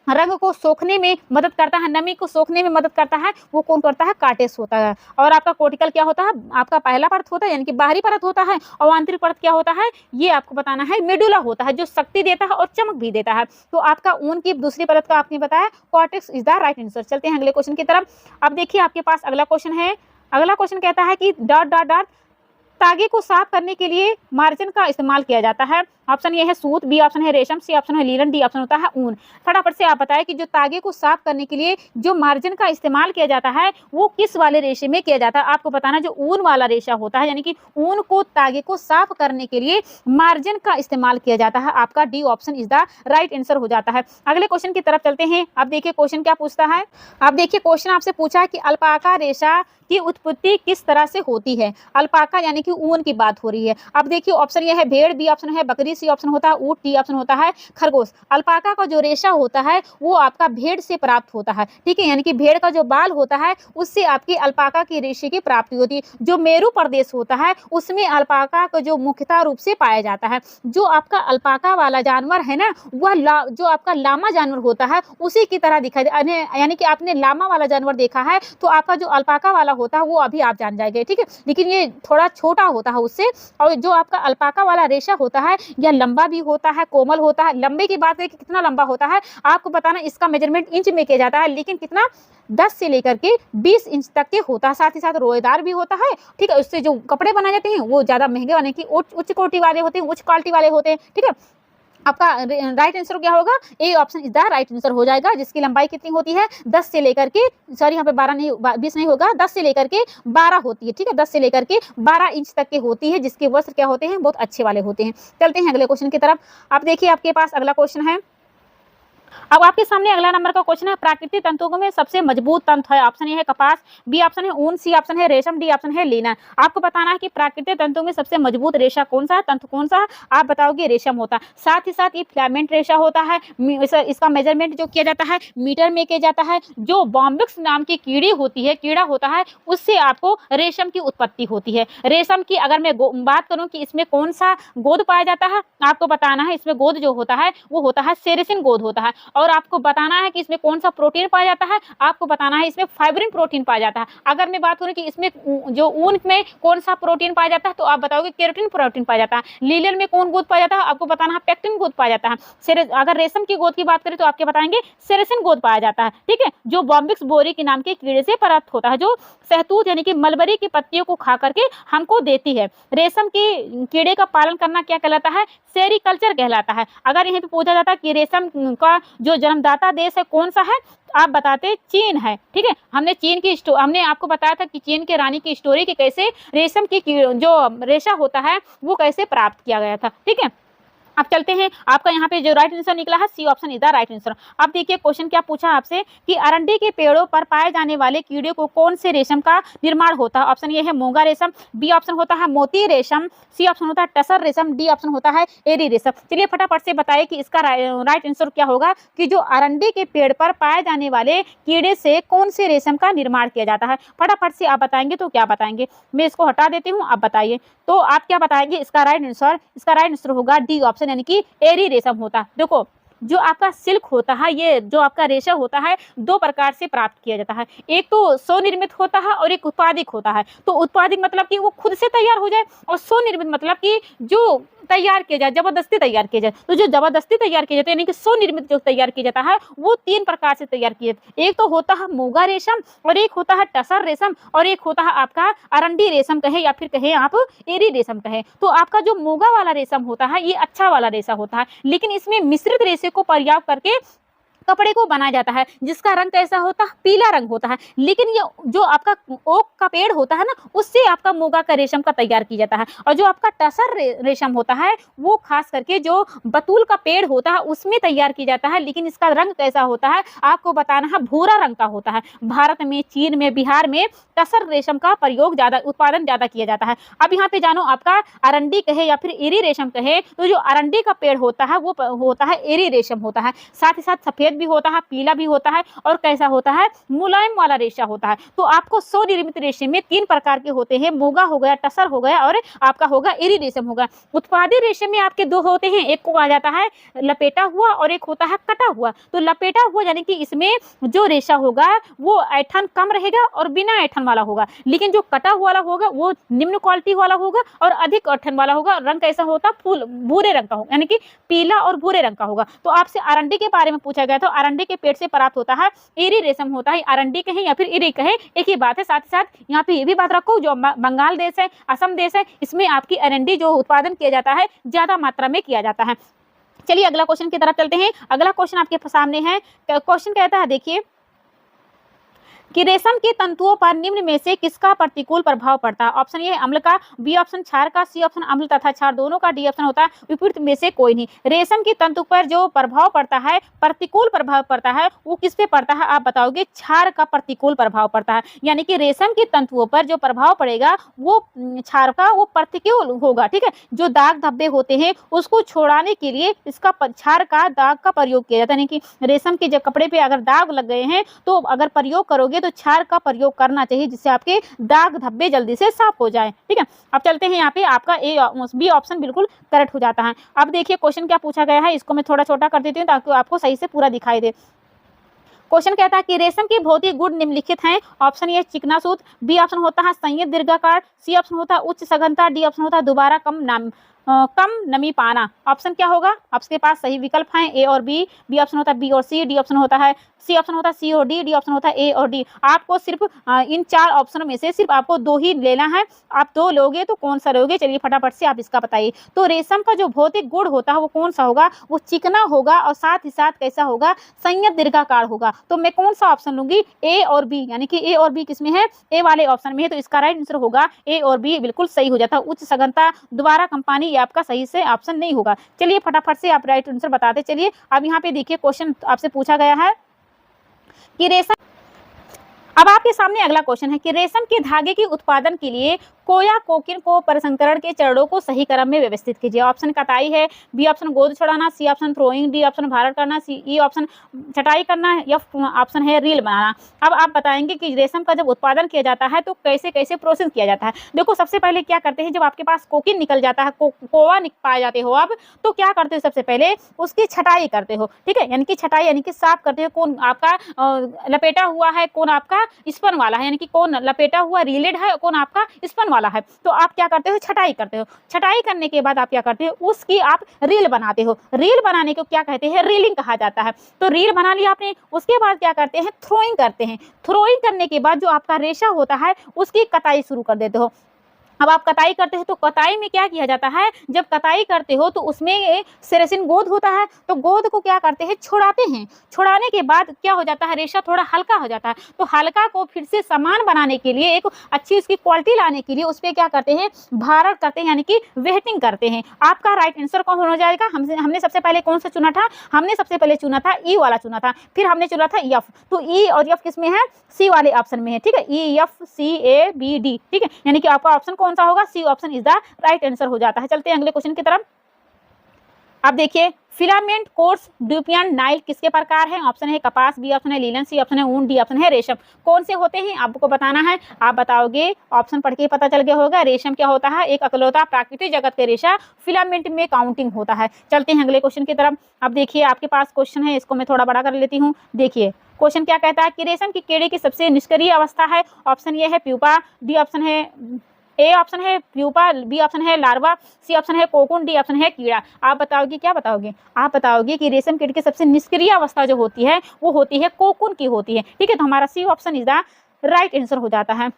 रंग को सोखने में मदद करता है, नमी को सोखने में मदद करता है, वो कौन करता है, कॉर्टेक्स होता है। और आपका कोटिकल क्या होता है, आपका पहला परत होता है यानी कि बाहरी परत होता है। और आंतरिक परत क्या होता है, ये आपको बताना है मेडुला होता है, जो शक्ति देता है और चमक भी देता है। तो आपका ऊन की दूसरी परत का आपने बताया cortex is the right answer. चलते हैं अगले क्वेश्चन की तरफ। अब देखिए आपके पास अगला क्वेश्चन है। अगला क्वेश्चन कहता है कि डॉट डॉट डॉट तागे को साफ करने के लिए मार्जिन का इस्तेमाल किया जाता है। ऑप्शन ये है सूत, बी ऑप्शन है रेशम, सी ऑप्शन है लीलन, डी ऑप्शन होता है ऊन। फटाफट से आप बताएं कि जो तागे को साफ करने के लिए जो मार्जिन का इस्तेमाल किया जाता है वो किस वाले रेशे में किया जाता है। आपको बताना जो ऊन वाला रेशा होता है यानी कि ऊन को तागे को साफ करने के लिए मार्जिन का इस्तेमाल किया जाता है। आपका D option is the right answer हो जाता है। अगले क्वेश्चन की तरफ चलते हैं। अब देखिए क्वेश्चन क्या पूछता है। अब देखिए क्वेश्चन आपसे पूछा है कि अल्पाका रेशा की उत्पत्ति किस तरह से होती है। अल्पाका यानी कि ऊन की बात हो रही है। अब देखिए ऑप्शन ये है भेड़, बी ऑप्शन है बकरी, सी ऑप्शन होता है ऊंट, डी ऑप्शन होता है खरगोश। अल्पाका का जो रेशा होता है वो आपका भेड़ से प्राप्त होता है। ठीक है, यानी कि भेड़ का जो बाल होता है उससे आपकी अल्पाका की रेशे की प्राप्ति होती है। जो मेरू प्रदेश होता है उसमें अल्पाका को जो मुख्यतः रूप से पाया जाता है। जो आपका अल्पाका वाला जानवर है ना, वह जो आपका लामा जानवर होता है उसी की तरह दिखाई दे, यानी कि आपने लामा वाला जानवर देखा है तो आपका जो अल्पाका वाला होता है वो अभी आप जान जाएंगे। ठीक है, लेकिन ये थोड़ा छोटा होता है उससे। और जो आपका अल्पाका वाला रेशा होता है यह लंबा भी होता है, कोमल होता है। लंबे की बात है कि कितना लंबा होता है, आपको बताना इसका मेजरमेंट इंच में किया जाता है, लेकिन कितना 10 से लेकर के 20 इंच तक के होता है। साथ ही साथ रोएदार भी होता है। ठीक है, उससे जो कपड़े बनाए जाते हैं वो ज्यादा महंगे यानी कि उच्च कोटि वाले होते हैं, उच्च क्वालिटी वाले होते हैं। ठीक है, आपका राइट आंसर क्या होगा, A option is the right answer हो जाएगा। जिसकी लंबाई कितनी होती है 10 से लेकर के, सॉरी यहाँ पे 12 नहीं 20 नहीं होगा, 10 से लेकर के 12 होती है। ठीक है, 10 से लेकर के 12 इंच तक के होती है, जिसके वस्त्र क्या होते हैं बहुत अच्छे वाले होते हैं। चलते हैं अगले क्वेश्चन की तरफ। आप देखिए आपके पास अगला क्वेश्चन है। अब आपके सामने अगला नंबर का क्वेश्चन है प्राकृतिक तंतुओं में सबसे मजबूत तंतु है। ऑप्शन ए है कपास, बी ऑप्शन है ऊन, सी ऑप्शन है रेशम, डी ऑप्शन है लिनन। आपको बताना है कि प्राकृतिक तंतुओं में सबसे मजबूत रेशा कौन सा है, तंतु कौन सा है। आप बताओगे रेशम होता है। साथ ही साथ ये फिलामेंट रेशा होता है। इसका मेजरमेंट जो किया जाता है मीटर में किया जाता है। जो बॉम्बिक्स नाम की कीड़ी होती है, कीड़ा होता है, उससे आपको रेशम की उत्पत्ति होती है। रेशम की अगर मैं बात करूं कि इसमें कौन सा गोद पाया जाता है, आपको बताना है इसमें गोद जो होता है वो होता है सेरेसिन गोद होता है। और आपको बताना है कि इसमें कौन सा प्रोटीन पाया जाता है, आपको बताना है इसमें फाइब्रिन प्रोटीन पाया जाता है। अगर मैं बात करूं कि इसमें जो ऊन में कौन सा प्रोटीन पाया जाता है तो आप बताओगे केराटिन प्रोटीन पाया जाता है। लीलन में कौन गोद पाया जाता है, आपको बताना है पेक्टिन गोद पाया जाता है। अगर रेशम की गोद की बात करें तो आपके बताएंगे सेरेसिन गोद पाया जाता है। ठीक है, जो बॉम्बिक्स बोरी के नाम के कीड़े से प्राप्त होता है, जो सहतूत यानी कि मलबरी की पत्तियों को खा करके हमको देती है। रेशम के कीड़े का पालन करना क्या कहलाता है, सेरीकल्चर कहलाता है। अगर यहाँ पे पूछा जाता है कि रेशम का जो जन्मदाता देश है कौन सा है, आप बताते चीन है। ठीक है, हमने आपको बताया था कि चीन के रानी की स्टोरी कि कैसे रेशम की जो रेशा होता है वो कैसे प्राप्त किया गया था। ठीक है, अब चलते हैं, आपका यहाँ पे जो राइट आंसर निकला है C option is the right answer. अब देखिए क्वेश्चन क्या पूछा आपसे कि अरंडी के पेड़ों पर पाए जाने वाले कीड़े को कौन से रेशम का निर्माण होता है। ऑप्शन ये है मूंगा रेशम, बी ऑप्शन होता है मोती रेशम, सी ऑप्शन होता है टसर रेशम, डी ऑप्शन होता है एरी रेशम। चलिए फटाफट से बताइए कि इसका राइट आंसर क्या होगा कि जो अरंडी के पेड़ पर पाए जाने वाले कीड़े से कौन से रेशम का निर्माण किया जाता है। फटाफट से आप बताएंगे तो क्या बताएंगे, मैं इसको हटा देती हूँ, आप बताइए तो आप क्या बताएंगे इसका राइट आंसर। इसका राइट आंसर होगा डी ऑप्शन यानी कि एरी रेशम होता है। देखो जो आपका सिल्क होता है, ये जो आपका रेशा होता है दो प्रकार से प्राप्त किया जाता है, एक तो स्वनिर्मित होता है और एक उत्पादिक होता है। तो उत्पादिक मतलब कि वो खुद से तैयार हो जाए, और स्वनिर्मित मतलब कि जो तैयार किया जाए, जबरदस्ती तैयार किया जाए। तो जो जबरदस्ती तैयार किया जाता है यानी कि स्वनिर्मित जो तैयार किया जाता है वो तीन प्रकार से तैयार किया जाता है। एक तो होता है मूंगा रेशम, और एक होता है टसर रेशम, और एक होता है आपका अरंडी रेशम कहे या फिर कहे आप एरी रेशम कहे। तो आपका जो मूंगा वाला रेशम होता है ये अच्छा वाला रेशा होता है, लेकिन इसमें मिश्रित रेशे को प्रयोग करके कपड़े को बनाया जाता है, जिसका रंग कैसा होता है, पीला रंग होता है। लेकिन ये जो आपका ओक का पेड़ होता है ना, उससे आपका मूंगा का रेशम का तैयार किया जाता है। और जो आपका टसर रेशम होता है वो खास करके जो बतूल का पेड़ होता है उसमें तैयार किया जाता है, लेकिन इसका रंग कैसा होता है आपको बताना है, भूरा रंग का होता है। भारत में, चीन में, बिहार में टसर रेशम का प्रयोग ज्यादा, उत्पादन ज्यादा किया जाता है। अब यहाँ पे जानो, आपका अरंडी कहे या फिर एरी रेशम कहे, तो जो अरंडी का पेड़ होता है वो होता है एरी रेशम होता है। साथ ही साथ सफेद भी होता है, पीला भी होता है, और कैसा होता है, मुलायम वाला रेशा होता है। तो आपको स्वनिर्मित रेशे में तीन प्रकार के होते हैं, मूंगा हो गया, टसर हो गया, और आपका होगा एरी रेशम होगा। उत्पादित रेशे में आपके दो होते हैं, एक को आ जाता है लपेटा हुआ और एक होता है कटा हुआ। तो लपेटा हुआ यानी कि इसमें जो रेशा होगा वो ऐठन कम रहेगा और बिना ऐठन वाला होगा, लेकिन जो कटा हुआ वाला होगा वो निम्न क्वालिटी वाला होगा और अधिक ऐठन वाला होगा। रंग कैसा होता, फूल भूरे रंग का होगा, यानी कि पीला और भूरे रंग का होगा। तो आपसे अरंडी के बारे में पूछा गया, तो अरंडी के पेड़ से प्राप्त होता है एरी रेशम होता है। अरंडी कहे या फिर एरी कहे एक ही बात है। साथ ही साथ यहाँ पे ये भी बात रखो, जो बंगाल देश है, असम देश है, इसमें आपकी अरंडी जो उत्पादन किया जाता है ज्यादा मात्रा में किया जाता है। चलिए अगला क्वेश्चन की तरफ चलते हैं। अगला क्वेश्चन आपके सामने है। क्वेश्चन कहता है, देखिए कि रेशम के तंतुओं पर निम्न में से किसका प्रतिकूल प्रभाव पड़ता है। ऑप्शन ए अम्ल का, बी ऑप्शन क्षार का, सी ऑप्शन अम्ल तथा क्षार दोनों का, डी ऑप्शन होता है विपरीत में से कोई नहीं। रेशम के तंतु पर जो प्रभाव पड़ता है, प्रतिकूल प्रभाव पड़ता है, वो किस पे पड़ता है आप बताओगे, क्षार का प्रतिकूल प्रभाव पड़ता है। यानी कि रेशम के तंतुओं पर जो प्रभाव पड़ेगा वो क्षार का, वो प्रतिकूल होगा। ठीक है, जो दाग धब्बे होते हैं उसको छोड़ाने के लिए इसका क्षार का दाग का प्रयोग किया जाता है। यानी कि रेशम के जब कपड़े पे अगर दाग लग गए हैं तो अगर प्रयोग करोगे तो क्षार का प्रयोग करना चाहिए, जिससे आपके दाग धब्बे जल्दी से साफ हो जाए। ठीक है, अब चलते हैं यहाँ पे, आपका ए बी ऑप्शन बिल्कुल करेक्ट हो जाता है। अब देखिए क्वेश्चन क्या पूछा गया है, इसको मैं थोड़ा छोटा कर देती हूँ ताकि आपको सही से पूरा दिखाई दे। क्वेश्चन कहता है कि रेशम के भौतिक गुण निम्नलिखित हैं। ऑप्शन ए चिकना सूत, बी ऑप्शन होता है संयत दीर्घाकार, सी ऑप्शन होता है उच्च सघनता, डी ऑप्शन होता है दोबारा कम नमी पाना। ऑप्शन क्या होगा, आपके पास सही विकल्प हैं ए और बी ऑप्शन होता है बी और सी, डी ऑप्शन होता है सी ऑप्शन होता है सी और डी ऑप्शन होता है ए और डी। आपको सिर्फ इन चार ऑप्शनों में से सिर्फ आपको दो ही लेना है। आप दो लोगे तो कौन सा लोगे, चलिए फटाफट से आप इसका बताइए। तो रेशम का जो भौतिक गुण होता है वो कौन सा होगा, वो चिकना होगा और साथ ही साथ कैसा होगा, संयत दीर्घाकार होगा। तो मैं कौन सा ऑप्शन लूंगी, ए और बी, यानी कि ए और बी किसमें है, ए वाले ऑप्शन में है। तो इसका राइट आंसर होगा ए और बी, बिल्कुल सही हो जाता है। उच्च सघनता, दोबारा कम पानी, ये आपका सही से ऑप्शन नहीं होगा। चलिए फटाफट से आप राइट आंसर बताते चलिए। अब यहाँ पे देखिए क्वेश्चन आपसे पूछा गया है कि रेशम, अब आपके सामने अगला क्वेश्चन है कि रेशम के धागे के उत्पादन के लिए कोया कोकिन को प्रसंस्करण के चरणों को सही क्रम में व्यवस्थित कीजिए। ऑप्शन कताई है, बी ऑप्शन गोद छुड़ाना, C option throwing, D option भारत करना, सी ई ऑप्शन छटाई करना, या ऑप्शन है रील बनाना। अब आप बताएंगे कि रेशम का जब उत्पादन किया जाता है तो कैसे कैसे प्रोसेस किया जाता है। देखो सबसे पहले क्या करते हैं, जब आपके पास कोकिन निकल जाता है, कोवा पाए जाते हो आप, तो क्या करते हो, सबसे पहले उसकी छटाई करते हो। ठीक है, यानी कि छटाई यानी कि साफ करते हो, कौन आपका लपेटा हुआ है, कौन आपका स्पन वाला है, यानी कि कौन लपेटा हुआ रीलेड है, कौन आपका स्पन वाला है। तो आप क्या करते हो, छटाई करते हो। छटाई करने के बाद आप क्या करते हो, उसकी आप रील बनाते हो। रील बनाने को क्या कहते हैं, रीलिंग कहा जाता है। तो रील बना लिया आपने, उसके बाद क्या करते हैं, थ्रोइंग करते हैं। थ्रोइंग करने के बाद जो आपका रेशा होता है उसकी कताई शुरू कर देते हो। अब आप कताई करते हैं तो कताई में क्या किया जाता है, जब कताई करते हो तो उसमें सेरेसिन गोंद होता है, तो गोंद को क्या करते हैं, छुड़ाते हैं। छुड़ाने के बाद क्या हो जाता है, रेशा थोड़ा हल्का हो जाता है। तो हल्का को फिर से समान बनाने के लिए, एक अच्छी उसकी क्वालिटी लाने के लिए उस पर क्या करते हैं, भारण करते हैं, यानी कि वेटिंग करते हैं। आपका राइट आंसर कौन हो जाएगा, हमने सबसे पहले कौन सा चुना था, हमने सबसे पहले चुना था ई वाला चुना था, फिर हमने चुना था एफ। तो ई और एफ किस में है, सी वाले ऑप्शन में है। ठीक है, E F C A B D. ठीक है, यानी कि आपका ऑप्शन कौन सा होगा, C option is the right answer हो जाता है। चलते हैं अगले क्वेश्चन की तरफ। अब देखिए, फिलामेंट कोर्स ड्यूपियन नाइल किसके प्रकार है, ऑप्शन है कपास, बी ऑप्शन है लीलन, सी ऑप्शन है ऊन, डी ऑप्शन है रेशम। कौन से होते हैं आपको बताना है, आप बताओगे, ऑप्शन पढ़ के पता चल गया होगा। रेशम क्या होता है, एक अकलौता प्राकृतिक जगत के रेशा, फिलामेंट में काउंटिंग होता है। चलते हैं अगले क्वेश्चन की तरफ। अब देखिए आपके पास क्वेश्चन है, इसको मैं थोड़ा बड़ा कर लेती हूँ। देखिए क्वेश्चन क्या कहता है कि रेशम की कीड़े की सबसे निष्क्रिय अवस्था है, ऑप्शन ये है प्यूपा, डी ऑप्शन है, ए ऑप्शन है प्यूपा, बी ऑप्शन है लार्वा, सी ऑप्शन है कोकून, डी ऑप्शन है कीड़ा। आप बताओगे, क्या बताओगे, आप बताओगे कि रेशम कीट की सबसे निष्क्रिय अवस्था जो होती है वो होती है कोकून की होती है। ठीक है, तो हमारा C option is the right answer हो जाता है।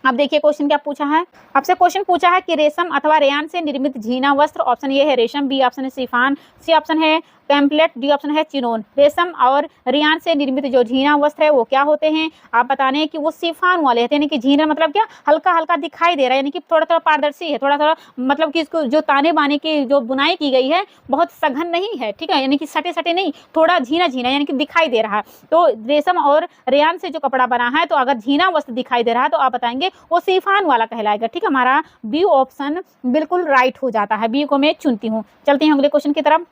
अब देखिए क्वेश्चन क्या पूछा है, आपसे क्वेश्चन पूछा है कि रेशम अथवा रेयान से निर्मित झीना वस्त्र, ऑप्शन ये है रेशम, बी ऑप्शन है सिफान, सी ऑप्शन है पैम्पलेट, डी ऑप्शन है चिनोन। रेशम और रेयान से निर्मित जो झीना वस्त्र है वो क्या होते हैं, आप बताने हैं कि वो सिफान वाले हैं। यानी कि झीना मतलब क्या, हल्का हल्का दिखाई दे रहा है, यानी कि थोड़ा थोड़ा पारदर्शी है, थोड़ा थोड़ा मतलब कि इसको जो ताने बाने की जो बुनाई की गई है बहुत सघन नहीं है। ठीक है, यानी कि सटे सटे नहीं, थोड़ा झीना झीना यानी कि दिखाई दे रहा है। तो रेशम और रेयान से जो कपड़ा बना है, तो अगर झीना वस्त्र दिखाई दे रहा है तो आप बताएंगे वो सिफान वाला कहलाएगा। ठीक है, हमारा बी ऑप्शन बिल्कुल राइट हो जाता है, बी को मैं चुनती हूँ। चलते हैं अगले क्वेश्चन की तरफ।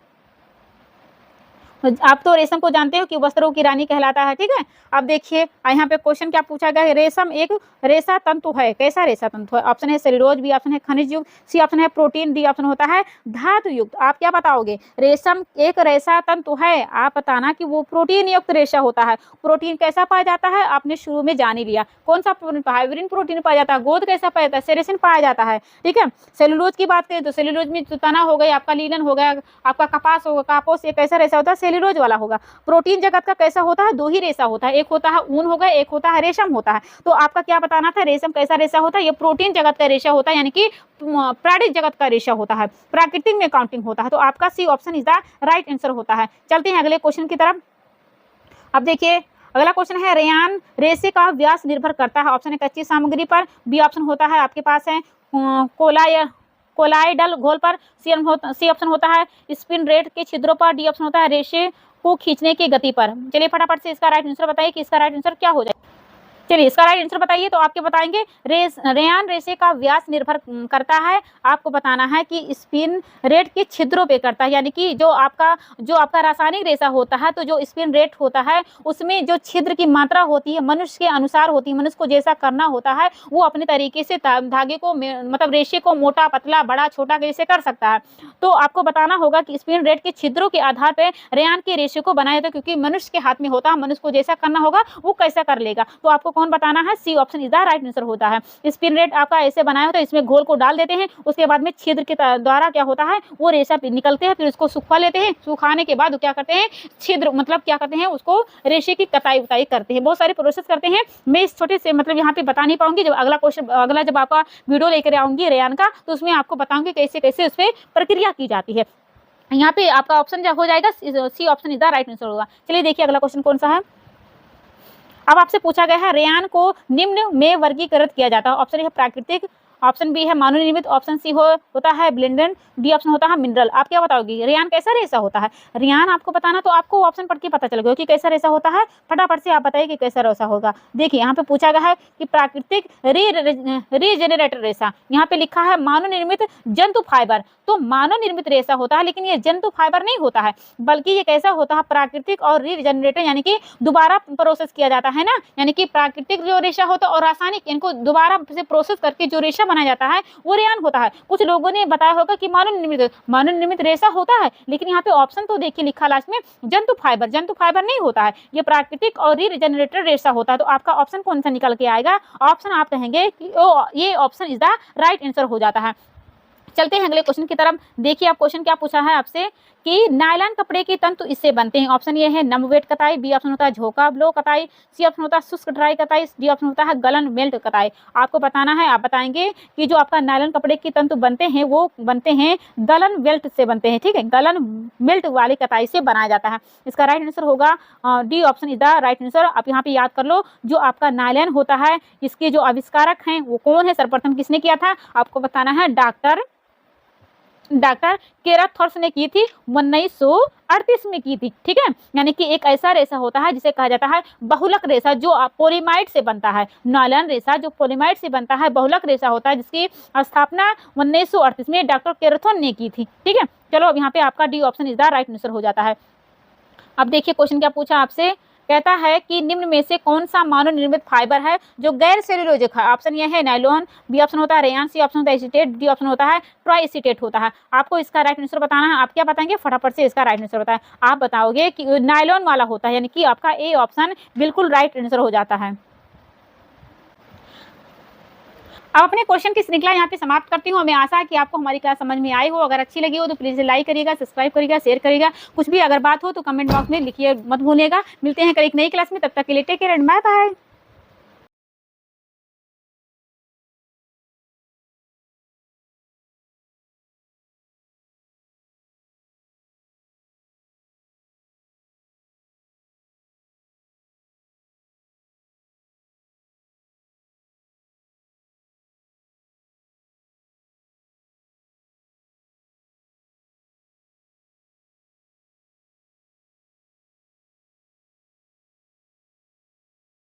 आप तो रेशम को जानते हो कि वस्त्रों की रानी कहलाता है। ठीक है, अब देखिए यहाँ पे क्वेश्चन क्या पूछा गया है, रेशम एक रेशा तंतु है, कैसा रेशा तंतु है, ऑप्शन है सेल्यूलोज, बी ऑप्शन है खनिज युक्त, सी ऑप्शन है प्रोटीन, डी ऑप्शन होता है धातु युक्त। आप क्या बताओगे, रेशम एक रेशा तंतु है, आप बताना कि वो प्रोटीन युक्त रेशा होता है। प्रोटीन कैसा पाया जाता है, आपने शुरू में जान ही लिया, कौन सा हाइब्रिन प्रोटीन पाया जाता है, गोद कैसा पाया जाता है, सेरेसिन पाया जाता है। ठीक है, सेल्यूलोज की बात करें तो सेल्यूलोज में तना हो गया, आपका लीलन हो गया, आपका कपास होगा, कापोस, ये कैसा रेशा होता है, सेल्यूलोज वाला होगा। प्रोटीन जगत का कैसा होता है, दो ही रेशा होता है, एक होता है ऊन होगा, एक होता है रेशम होता है। तो आपका क्या बताना था, रेशम कैसा रेशा होता है, ये प्रोटीन जगत का रेशा होता है, यानी कि प्राणिक जगत का रेशा होता है, प्राकृतिक में काउंटिंग होता है। तो आपका C option is the right answer होता है। चलते हैं अगले क्वेश्चन की तरफ। अब देखिए अगला क्वेश्चन है, रेयान रेशे का व्यास निर्भर करता है, ऑप्शन है कच्ची सामग्री पर, बी ऑप्शन होता है आपके पास है कोलाइडल घोल पर, सी ऑप्शन होता है स्पिन रेट के छिद्रों पर, डी ऑप्शन होता है रेशे को खींचने की गति पर। चलिए फटाफट से इसका राइट आंसर बताइए कि इसका राइट आंसर क्या हो जाए। चलिए इसका राइट आंसर बताइए, तो आपके बताएंगे रेयान रेशे का व्यास निर्भर करता है, आपको बताना है कि स्पिन रेट के छिद्रों पे करता है, यानी कि जो आपका रासायनिक रेशा होता है, तो जो स्पिन रेट होता है उसमें जो छिद्र की मात्रा होती है मनुष्य के अनुसार होती है, मनुष्य को जैसा करना होता है वो अपने तरीके से धागे को मतलब रेशे को मोटा पतला बड़ा छोटा कैसे कर सकता है। तो आपको बताना होगा कि स्पिन रेट के छिद्रों के आधार पर रेयान के रेशे को बनाया जाता है, क्योंकि मनुष्य के हाथ में होता है, मनुष्य को जैसा करना होगा वो कैसा कर लेगा। तो आपको कौन बताना है, C option is the right answer होता है। स्पिन रेट आपका ऐसे बनाया होता है, इसमें घोल को डाल देते हैं, उसके बाद में छिद्र के द्वारा क्या होता है वो रेशा निकलते हैं, फिर उसको सुखा लेते हैं, सुखाने के बाद क्या करते हैं छिद्र मतलब क्या करते हैं उसको रेशे की कटाई उताई करते हैं, बहुत सारे प्रोसेस करते हैं। मैं इस छोटे से मतलब यहाँ पे बता नहीं पाऊंगी, जब अगला जब आपका वीडियो लेकर आऊंगी रेयान का तो उसमें आपको बताऊंगी कैसे कैसे उस पर प्रक्रिया की जाती है। यहाँ पे आपका ऑप्शन हो जाएगा C option is the right answer होगा। चलिए देखिए अगला क्वेश्चन कौन सा है। अब आपसे पूछा गया है, रेयान को निम्न में वर्गीकृत किया जाता है, ऑप्शन है प्राकृतिक, ऑप्शन बी है मानव निर्मित, ऑप्शन सी होता है ब्लेंडेड, डी ऑप्शन होता है मिनरल। आप क्या बताओगी, रेयान कैसा रेशा होता है। रेयान आपको बताना, तो आपको ऑप्शन पढ़ के पता चल गया कि कैसा रेशा होता है। फटाफट से आप बताइए कि कैसा रेशा होगा। देखिए यहाँ पे पूछा गया है कि प्राकृतिक रीजेनरेटर रेशा, यहाँ पे लिखा है मानव निर्मित जंतु फाइबर, तो मानव निर्मित रेशा होता है, लेकिन ये जंतु फाइबर नहीं होता है, बल्कि ये कैसा होता है प्राकृतिक और रीजेनरेटर, यानी कि दोबारा प्रोसेस किया जाता है ना, यानी कि प्राकृतिक जो रेशा होता है और रासायनिक, इनको दोबारा से प्रोसेस करके जो रेशा बनाया जाता है वो रेयान होता है। कुछ लोगों ने बताया होगा कि मानव निर्मित रेशा होता है, लेकिन यहाँ पे ऑप्शन तो देखिए लिखा लास्ट में जंतु फाइबर नहीं होता है, ये प्राकृतिक और रीजेनरेटर रेशा होता है। तो आपका ऑप्शन कौन सा निकल के आएगा, ऑप्शन आप कहेंगे कि ये option is the right answer हो जाता है। चलते हैं अगले क्वेश्चन की तरफ। देखिए आप क्वेश्चन क्या पूछा है आपसे कि नायलॉन कपड़े के तंतु इससे बनते हैं। ऑप्शन ये है नम वेट कताई, बी ऑप्शन होता है झोंका ब्लो कताई, सी ऑप्शन होता है शुष्क ड्राई कताई, डी ऑप्शन होता है गलन मेल्ट कताई। आपको बताना है, आप बताएंगे कि जो आपका नायलॉन कपड़े के तंतु बनते हैं वो बनते हैं गलन वेल्ट से बनते हैं। ठीक है, गलन मेल्ट वाली कताई से बनाया जाता है। इसका राइट आंसर होगा D option is the right answer. आप यहाँ पे याद कर लो, जो आपका नायलॉन होता है इसके जो आविष्कारक हैं वो कौन है, सर्वप्रथम किसने किया था, आपको बताना है डॉक्टर केराथॉर्स ने की थी, 1938 में की थी। ठीक है, यानी कि एक ऐसा रेशा होता है जिसे कहा जाता है बहुलक रेशा, जो पॉलीमाइड से बनता है। नायलॉन रेशा जो पॉलीमाइड से बनता है, बहुलक रेशा होता है, जिसकी स्थापना 1938 में डॉक्टर केराथॉर्स ने की थी। ठीक है, चलो अब यहाँ पे आपका D option is the right answer हो जाता है। अब देखिए क्वेश्चन क्या पूछा आपसे, कहता है कि निम्न में से कौन सा मानव निर्मित फाइबर है जो गैर सेल्यूलोजिक है। ऑप्शन ये है नायलॉन, बी ऑप्शन होता है रेयान, सी ऑप्शन होता है एसीटेट, डी ऑप्शन होता है ट्राई एसीटेट होता है। आपको इसका राइट आंसर बताना है। आप क्या बताएंगे, फटाफट से इसका राइट आंसर होता है। आप बताओगे कि नायलॉन वाला होता है, यानी कि आपका ए ऑप्शन बिल्कुल राइट आंसर हो जाता है। अब अपने क्वेश्चन की श्रृंखला यहाँ पे समाप्त करती हूँ। हमें आशा है कि आपको हमारी क्लास समझ में आई हो। अगर अच्छी लगी हो तो प्लीज़ लाइक करिएगा, सब्सक्राइब करिएगा, शेयर करिएगा। कुछ भी अगर बात हो तो कमेंट बॉक्स में लिखिए, मत भूलिएगा। मिलते हैं कल एक नई क्लास में, तब तक के लिए take care and bye bye.